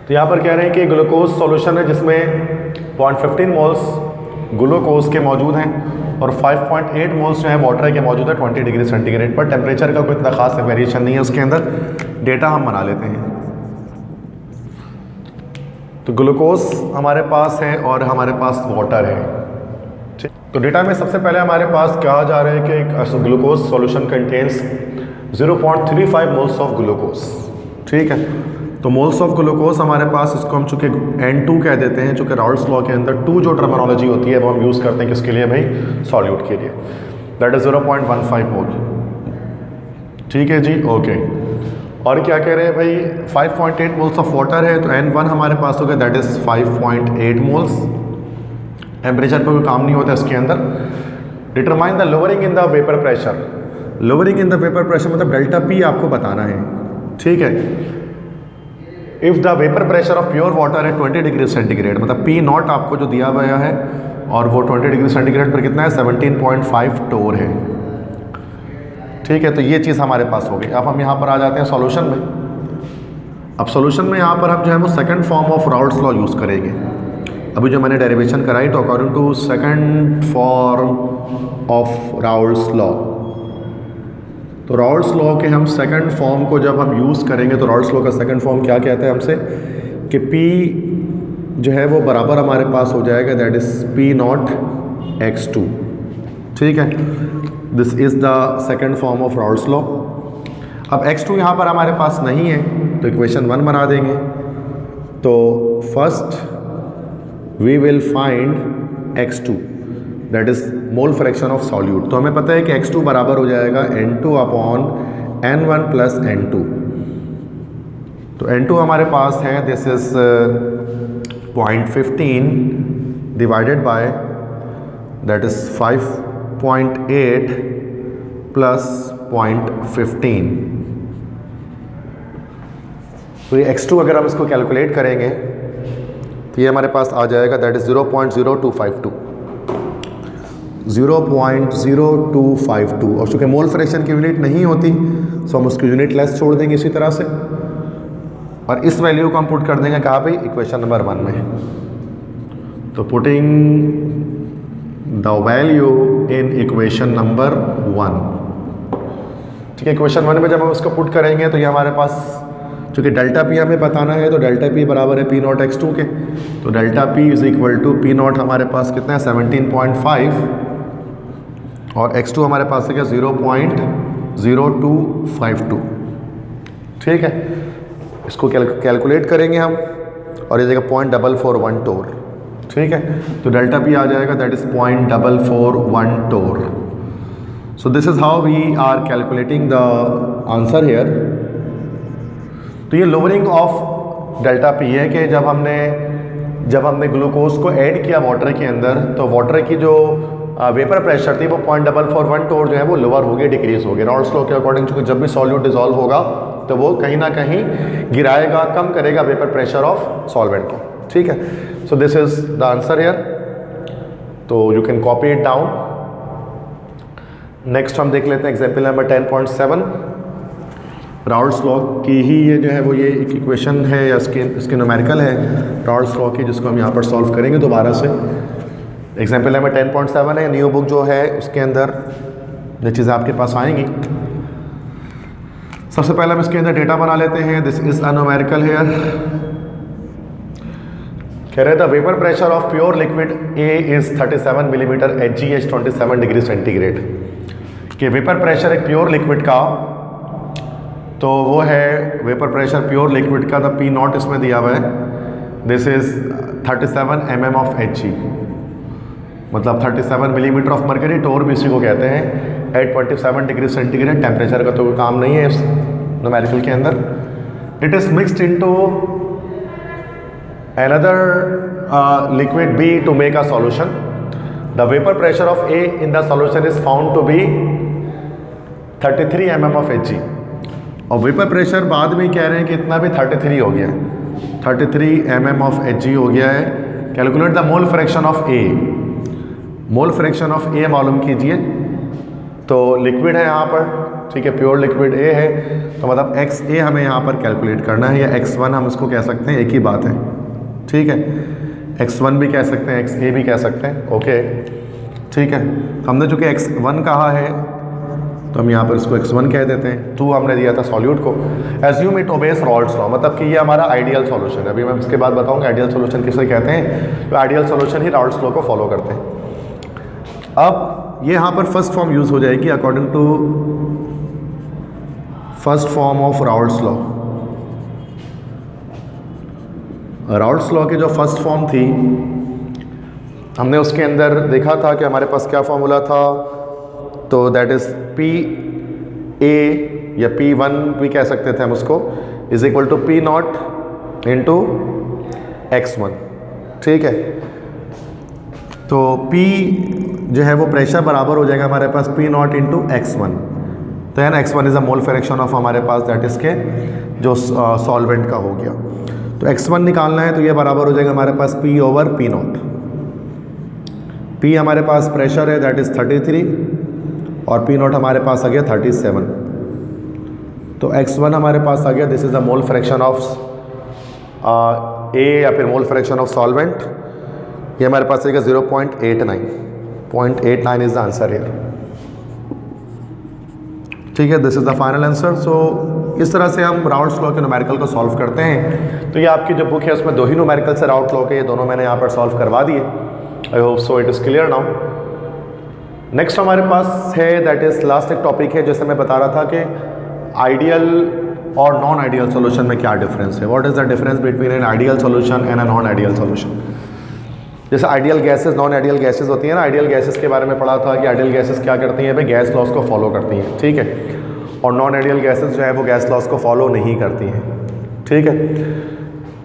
Speaker 1: तो यहाँ पर कह रहे हैं कि ग्लूकोज सॉल्यूशन है जिसमें 0.15 मोल्स ग्लूकोज के मौजूद हैं और 5.8 मोल्स जो है वाटर के मौजूद है 20 डिग्री सेंटीग्रेड पर। टेम्परेचर का कोई इतना खास वेरिएशन नहीं है उसके अंदर, डेटा हम बना लेते हैं। तो ग्लूकोज हमारे पास है और हमारे पास वाटर है। ठीक, तो डेटा में सबसे पहले हमारे पास कहा जा रहा है कि glucose solution contains 0.35 moles of glucose. ठीक है, तो मोल्स ऑफ ग्लूकोज हमारे पास, इसको हम चूँकि N2 कह देते हैं, चूँकि राउल्ट्स लॉ के अंदर 2 जो टर्मिनोलॉजी होती है वो हम यूज़ करते हैं किसके लिए भाई, सॉल्यूट के लिए, दैट इज़ 0.15 मोल। ठीक है जी, ओके। और क्या कह रहे हैं भाई, 5.8 मोल्स ऑफ वाटर है, तो N1 हमारे पास हो गया दैट इज़ 5.8 मोल्स। टेम्परेचर पर कोई काम नहीं होता इसके अंदर। Determine the lowering in the vapour pressure. Lowering in the vapour pressure मतलब डेल्टा P आपको बताना है। ठीक है, if the vapour pressure of pure water है 20 डिग्री सेंटीग्रेड, मतलब P नॉट आपको जो दिया हुआ है और वो 20 डिग्री सेंटीग्रेड पर कितना है, 17.5 टोर है। ठीक है, तो ये चीज़ हमारे पास हो गई। अब हम यहाँ पर आ जाते हैं सॉल्यूशन में। अब सॉल्यूशन में यहाँ पर हम जो है वो second form of Raoult's law use करेंगे। अभी जो मैंने डेरिवेशन कराई, तो according to second form of Raoult's law, तो राउल्ट्स लॉ के हम सेकंड फॉर्म को जब हम यूज़ करेंगे, तो राउल्ट्स लॉ का सेकंड फॉर्म क्या कहता है हमसे कि P जो है वो बराबर हमारे पास हो जाएगा that is P not x2। ठीक है, this is the second form of Raoult's law. अब x2 यहाँ पर हमारे पास नहीं है, तो इक्वेशन 1 बना देंगे। तो first we will find x2 that is mole fraction of solute. तो हमें पता है कि x2 बराबर हो जाएगा N2 upon N1 plus N2। तो N2 हमारे पास है this is 0.15 divided by that is 5.8 plus 0.15। तो ये x2 अगर हम इसको कैलकुलेट करेंगे तो ये हमारे पास आ जाएगा दैट इज़ 0.0252 0.0252। और चूँकि मोल फ्रैक्शन की यूनिट नहीं होती सो हम उसकी यूनिट लेस छोड़ देंगे इसी तरह से, और इस वैल्यू को हम पुट कर देंगे कहाँ पे, इक्वेशन नंबर 1 में। तो putting the value in equation number 1। ठीक है, इक्वेशन 1 में जब हम उसको पुट करेंगे तो ये हमारे पास चूँकि डेल्टा P हमें बताना है, तो डेल्टा P बराबर है P नॉट x2 के। तो delta P is equal to P not हमारे पास कितना है 17.5 और x2 हमारे पास है क्या 0.0252। ठीक है, इसको कैलकुलेट करेंगे हम और ये जगह 0.441 टोर। ठीक है, तो डेल्टा P आ जाएगा that is 0.441 torr. So this is how we are calculating the answer here. तो ये लोअरिंग ऑफ डेल्टा P है कि जब हमने ग्लूकोज को ऐड किया वाटर के अंदर, तो वाटर की जो वेपर प्रेशर थी वो 0.441 टोर जो है वो लोअर हो गई, डिक्रीज हो गई। राउल्ट्स लॉ के अकॉर्डिंग चूँकि जब भी सॉल्यूट डिजॉल्व होगा तो वो कहीं ना कहीं गिराएगा, कम करेगा वेपर प्रेशर ऑफ सॉल्वेंट को। ठीक है, so this is the answer here, तो you can copy it down. Next हम देख लेते हैं एग्जाम्पल नंबर 10.7। राउल्ट्स लॉ की ही ये जो है वो ये एक इक्वेशन है या इसके न्यूमेरिकल है राउल्ट्स लॉ की, जिसको हम यहाँ पर सॉल्व करेंगे दोबारा से। एग्जाम्पल नंबर 10.7 है, न्यू बुक जो है उसके अंदर ये चीज़ें आपके पास आएंगी। सबसे पहले हम इसके अंदर डेटा बना लेते हैं। This is a numerical here. कह रहे थे vapour pressure of pure liquid A is 37 millimetre HgH 27 degree centigrade. कि वेपर प्रेशर एक प्योर लिक्विड का, तो वो है वेपर प्रेशर प्योर लिक्विड का, द P नॉट इसमें दिया हुआ है, this is 37 mm of Hg, मतलब 37 मिलीमीटर ऑफ मर्करी, टोर भी इसी को कहते हैं, एट 27 डिग्री सेंटीग्रेड। टेम्परेचर का तो कोई काम नहीं है इस न्यूमेरिकल के अंदर। It is mixed into another liquid B to make a solution. The vapor pressure of A in the solution is found to be 33 mm of Hg। और वेपर प्रेशर बाद में कह रहे हैं कि इतना भी 33 हो गया है, 33 mm of Hg हो गया है। Calculate the mole fraction of A। Mole fraction of A मालूम कीजिए। तो लिक्विड है यहाँ पर, ठीक है, प्योर लिक्विड ए है, तो मतलब एक्स ए हमें यहाँ पर कैलकुलेट करना है, या x1 हम इसको कह सकते हैं, एक ही बात है, ठीक है। x1 भी कह सकते हैं, एक्स ए भी कह सकते हैं, ओके, ठीक है। हमने चूँकि x1 कहा है तो हम यहाँ पर इसको x1 कह देते हैं। 2 हमने दिया था सॉल्यूट को। एज्यूम इट ओबेस रॉल्ड्स लॉ, मतलब कि ये हमारा आइडियल सॉल्यूशन है। अभी मैं इसके बाद बताऊँगा आइडियल सॉल्यूशन किसे कहते हैं। तो आइडियल सॉल्यूशन ही रॉल्ड्स लॉ को फॉलो करते हैं। अब ये यहाँ पर फर्स्ट फॉर्म यूज़ हो जाएगी according to first form of Raoult's law. Raoult's law की जो फर्स्ट फॉर्म थी, हमने उसके अंदर देखा था कि हमारे पास क्या फॉर्मूला था, तो दैट इज़ पी ए या P1 भी कह सकते थे हम उसको, is equal to P0 into x1, ठीक है। तो P जो है वो प्रेशर बराबर हो जाएगा हमारे पास P0 इंटू x1, तो है ना, x1 is a mole fraction of हमारे पास दैट इज़ के जो सॉल्वेंट का हो गया। तो x1 निकालना है तो ये बराबर हो जाएगा हमारे पास P ओवर P0। P हमारे पास प्रेशर है दैट इज़ 33 और P0 हमारे पास आ गया 37। तो x1 हमारे पास आ गया, this is the mole fraction of A या फिर मोल फ्रैक्शन ऑफ सॉल्वेंट। ये हमारे पास आएगा 0.89 इज़ द आंसर हियर, ठीक है। This is the final answer. So इस तरह से हम राउल्ट्स लॉ के न्यूमेरिकल को सॉल्व करते हैं। तो ये आपकी जो बुक है उसमें 2 ही न्यूमेरिकल से राउल्ट्स लॉ के, ये दोनों मैंने यहाँ पर सॉल्व करवा दिए। I hope so it is clear now. Next हमारे पास है दैट इज़ लास्ट एक टॉपिक है, जैसे मैं बता रहा था कि आइडियल और नॉन आइडियल सॉल्यूशन में क्या डिफरेंस है। What is the difference between an ideal solution and a non ideal solution. जैसे ideal gases, non ideal gases होती हैं ना। आइडियल गैसेस के बारे में पढ़ा था कि आइडियल गैसेस क्या करती हैं, भाई गैस लॉस को फॉलो करती हैं, ठीक है। और नॉन आइडियल गैसेस जो है वो गैस लॉस को फॉलो नहीं करती हैं, ठीक है,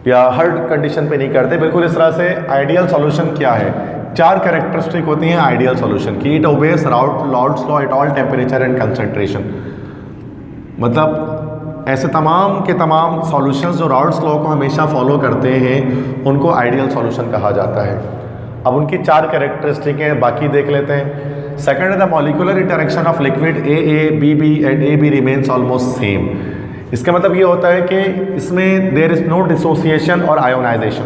Speaker 1: या हर कंडीशन पे नहीं करते। बिल्कुल इस तरह से आइडियल सॉल्यूशन क्या है, 4 कैरेक्टरिस्टिक होती हैं आइडियल सॉल्यूशन की। It obeys Raoult's law at all temperature and concentration. मतलब ऐसे तमाम के तमाम सॉल्यूशंस जो राउल्ट्स लॉ को हमेशा फॉलो करते हैं उनको आइडियल सॉल्यूशन कहा जाता है। अब उनकी 4 कैरेक्टरिस्टिक हैं, बाकी देख लेते हैं। सेकंड है the molecular interaction of liquid A B B and A B remains almost same. इसका मतलब ये होता है कि इसमें देयर इज़ नो डिसोसिएशन और आयोनाइजेशन,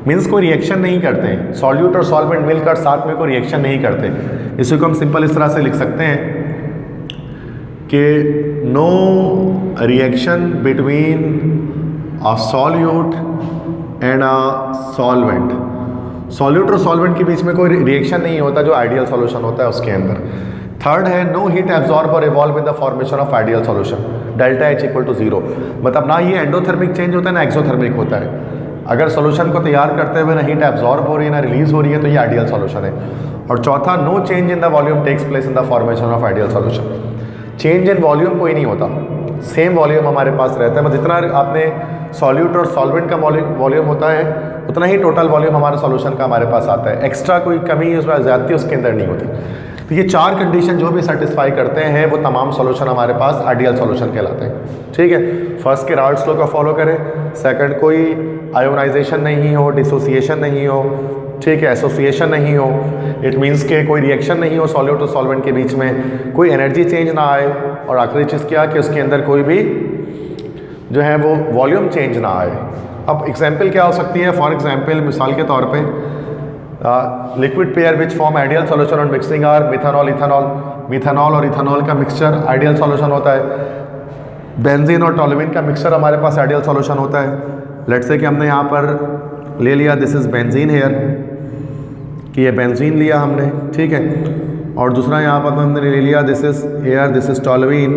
Speaker 1: मीन्स कोई रिएक्शन नहीं करते हैं। सॉल्यूट और सॉल्वेंट मिलकर साथ में कोई रिएक्शन नहीं करते। इसी को हम सिंपल इस तरह से लिख सकते हैं कि no reaction between a solute and a solvent. Solute और सॉल्वेंट के बीच में कोई रिएक्शन नहीं होता, जो आइडियल सॉल्यूशन होता है उसके अंदर। थर्ड है नो हीट एब्जॉर्ब और evolve in the formation of ideal solution, delta H equal to 0। मतलब ना ये एंडोथर्मिक चेंज होता है ना एक्सोथर्मिक होता है। अगर सॉल्यूशन को तैयार करते हुए ना हीट एब्जॉर्ब हो रही है ना रिलीज हो रही है तो ये आइडियल सॉल्यूशन है। और चौथा, no change in the volume takes place in the formation of ideal solution. Change in volume कोई नहीं होता, सेम वॉल्यूम हमारे पास रहता है। मतलब जितना आपने सॉल्यूट और सॉल्वेंट का वॉल्यूम होता है उतना ही टोटल वॉल्यूम हमारे सॉल्यूशन का हमारे पास आता है। एक्स्ट्रा कोई कमी उसमें ज़्यादती उसके अंदर नहीं होती। तो ये 4 कंडीशन जो भी सेटिस्फाई करते हैं वो तमाम सॉल्यूशन हमारे पास आइडियल सॉल्यूशन कहलाते हैं, ठीक है। फर्स्ट के राउल्ट्स लॉ को फॉलो करें। सेकंड, कोई आयोनाइजेशन नहीं हो, डिसोसिएशन नहीं हो, ठीक है, एसोसिएशन नहीं हो, इट मीन्स के कोई रिएक्शन नहीं हो सॉल्यूट और सॉल्वेंट के बीच में, कोई एनर्जी चेंज ना आए। और आखिरी चीज़ क्या कि उसके अंदर कोई भी जो है वो वॉल्यूम चेंज ना आए। अब एग्जाम्पल क्या हो सकती है, फॉर एग्जाम्पल मिसाल के तौर पे liquid pair which form ideal solution on mixing are methanol ethanol. Methanol और इथानॉल का मिक्सचर आइडियल सॉल्यूशन होता है। बेंजीन और टोलुइन का मिक्सचर हमारे पास आइडियल सॉल्यूशन होता है। लेट्स से कि हमने यहाँ पर ले लिया दिस इज़ बेंजीन हेयर, कि ये बेंजीन लिया हमने, ठीक है। और दूसरा यहाँ पर हमने ले लिया this is here, this is toluene,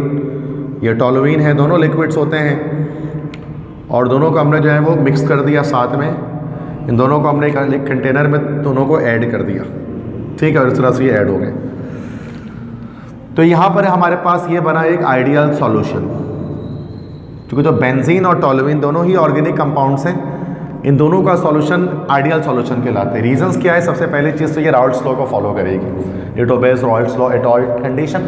Speaker 1: ये टोलुइन है। दोनों लिक्विड्स होते हैं और दोनों को हमने जो है वो मिक्स कर दिया साथ में। इन दोनों को हमने एक कंटेनर में दोनों को ऐड कर दिया, ठीक है, और इस तरह से ये ऐड हो गए। तो यहाँ पर हमारे पास ये बना एक आइडियल सॉल्यूशन, क्योंकि जो बेंजीन और टोलुइन दोनों ही ऑर्गेनिक कंपाउंड्स हैं, इन दोनों का सॉल्यूशन आइडियल सॉल्यूशन कहलाते हैं। रीजंस क्या है, सबसे पहली चीज़ तो ये राउल्ट्स लॉ को फॉलो करेगी, it obeys Raoult's law at all condition.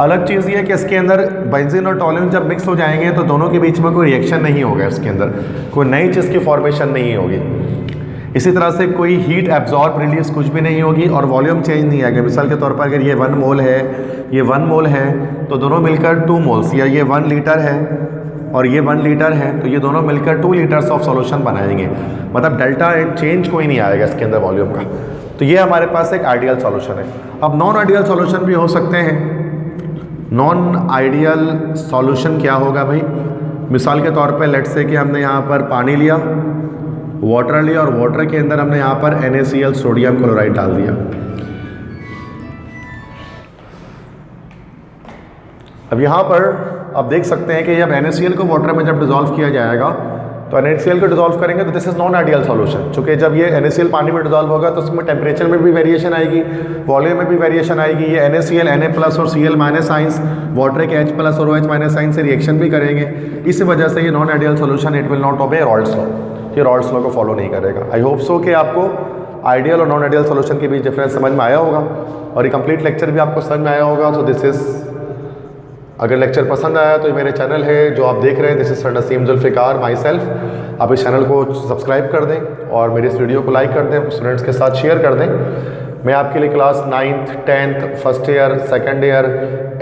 Speaker 1: अलग चीज़ ये है कि इसके अंदर बेंजीन और टोलुइन जब मिक्स हो जाएंगे तो दोनों के बीच में कोई रिएक्शन नहीं होगा, इसके अंदर कोई नई चीज़ की फॉर्मेशन नहीं होगी। इसी तरह से कोई हीट एब्जॉर्ब रिलीज कुछ भी नहीं होगी और वॉल्यूम चेंज नहीं आएगा। मिसाल के तौर पर अगर ये 1 मोल है, ये 1 मोल है, तो दोनों मिलकर 2 मोल्स, या ये 1 लीटर है और ये 1 लीटर है, तो ये दोनों मिलकर 2 लीटर्स ऑफ सॉल्यूशन बनाएंगे। मतलब डेल्टा चेंज कोई नहीं आएगा इसके अंदर वॉल्यूम का। तो ये हमारे पास एक आइडियल सॉल्यूशन है। अब नॉन आइडियल सॉल्यूशन भी हो सकते हैं। नॉन आइडियल सॉल्यूशन क्या होगा भाई? मिसाल के तौर पे लेट्स से कि हमने यहाँ पर पानी लिया, वाटर लिया और वाटर के अंदर हमने यहाँ पर NaCl सोडियम क्लोराइड डाल दिया। अब यहाँ पर आप देख सकते हैं कि जब NaCl को वाटर में जब डिज़ोल्व किया जाएगा तो NaCl को डिज़ोल्व करेंगे तो this is non ideal solution. चूँकि जब ये NaCl पानी में डिज़ोल्व होगा तो उसमें टेम्परेचर में भी वेरिएशन आएगी, वॉल्यूम में भी वेरिएशन आएगी। ये NaCl Na+ और Cl- आइंस वाटर के H+ और OH- आइंस से रिएक्शन भी करेंगे। इस वजह से ये non ideal solution it will not obey Rawls law, ये रॉल्स लॉ को फॉलो नहीं करेगा। आई होप सो कि आपको आइडियल और नॉन आइडियल सॉल्यूशन के बीच डिफरेंस समझ में आया होगा और ये कंप्लीट लेक्चर भी आपको समझ में आया होगा। तो दिस इज़, अगर लेक्चर पसंद आया तो ये मेरे चैनल है जो आप देख रहे हैं, this is sir Naseem Zulfiqar my self. आप इस चैनल को सब्सक्राइब कर दें और मेरे इस वीडियो को लाइक कर दें, स्टूडेंट्स के साथ शेयर कर दें। मैं आपके लिए class 9th, 10th, first year, second year,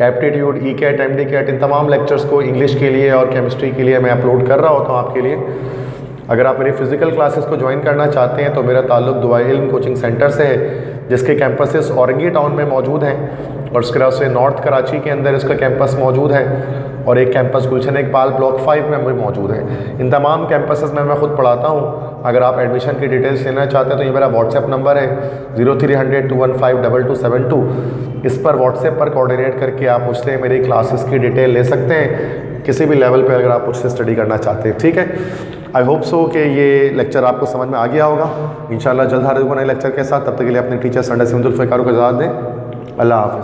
Speaker 1: aptitude, ECAT, MDCAT, इन तमाम लेक्चर्स को इंग्लिश के लिए और केमिस्ट्री के लिए मैं अपलोड कर रहा होता हूँ आपके लिए। अगर आप मेरी फ़िज़िकल क्लासेस को ज्वाइन करना चाहते हैं तो मेरा ताल्लुक़ दुआए इल्म कोचिंग सेंटर से है, जिसके कैंपसेस औरंगी टाउन में मौजूद हैं और उसके अलावा से नॉर्थ कराची के अंदर इसका कैंपस मौजूद है और एक कैंपस गुलशन इकबाल ब्लॉक 5 में भी मौजूद है। इन तमाम कैंपसेस में मैं ख़ुद पढ़ाता हूँ। अगर आप एडमिशन की डिटेल्स लेना चाहते हैं तो ये मेरा व्हाट्सएप नंबर है 0300 215 2272। इस पर व्हाट्सएप पर कोऑर्डिनेट करके आप मुझसे मेरी क्लासेस की डिटेल ले सकते हैं, किसी भी लेवल पे अगर आप मुझसे स्टडी करना चाहते हैं। ठीक है, आई होप सो कि ये लेक्चर आपको समझ में आ गया होगा। इंशाल्लाह जल्द हाजिर होगा नए लेक्चर के साथ। तब तक के लिए अपने टीचर सर नसीम जुल्फ़िकार को इजाज़त दें। अल्लाह हाफ़िज़।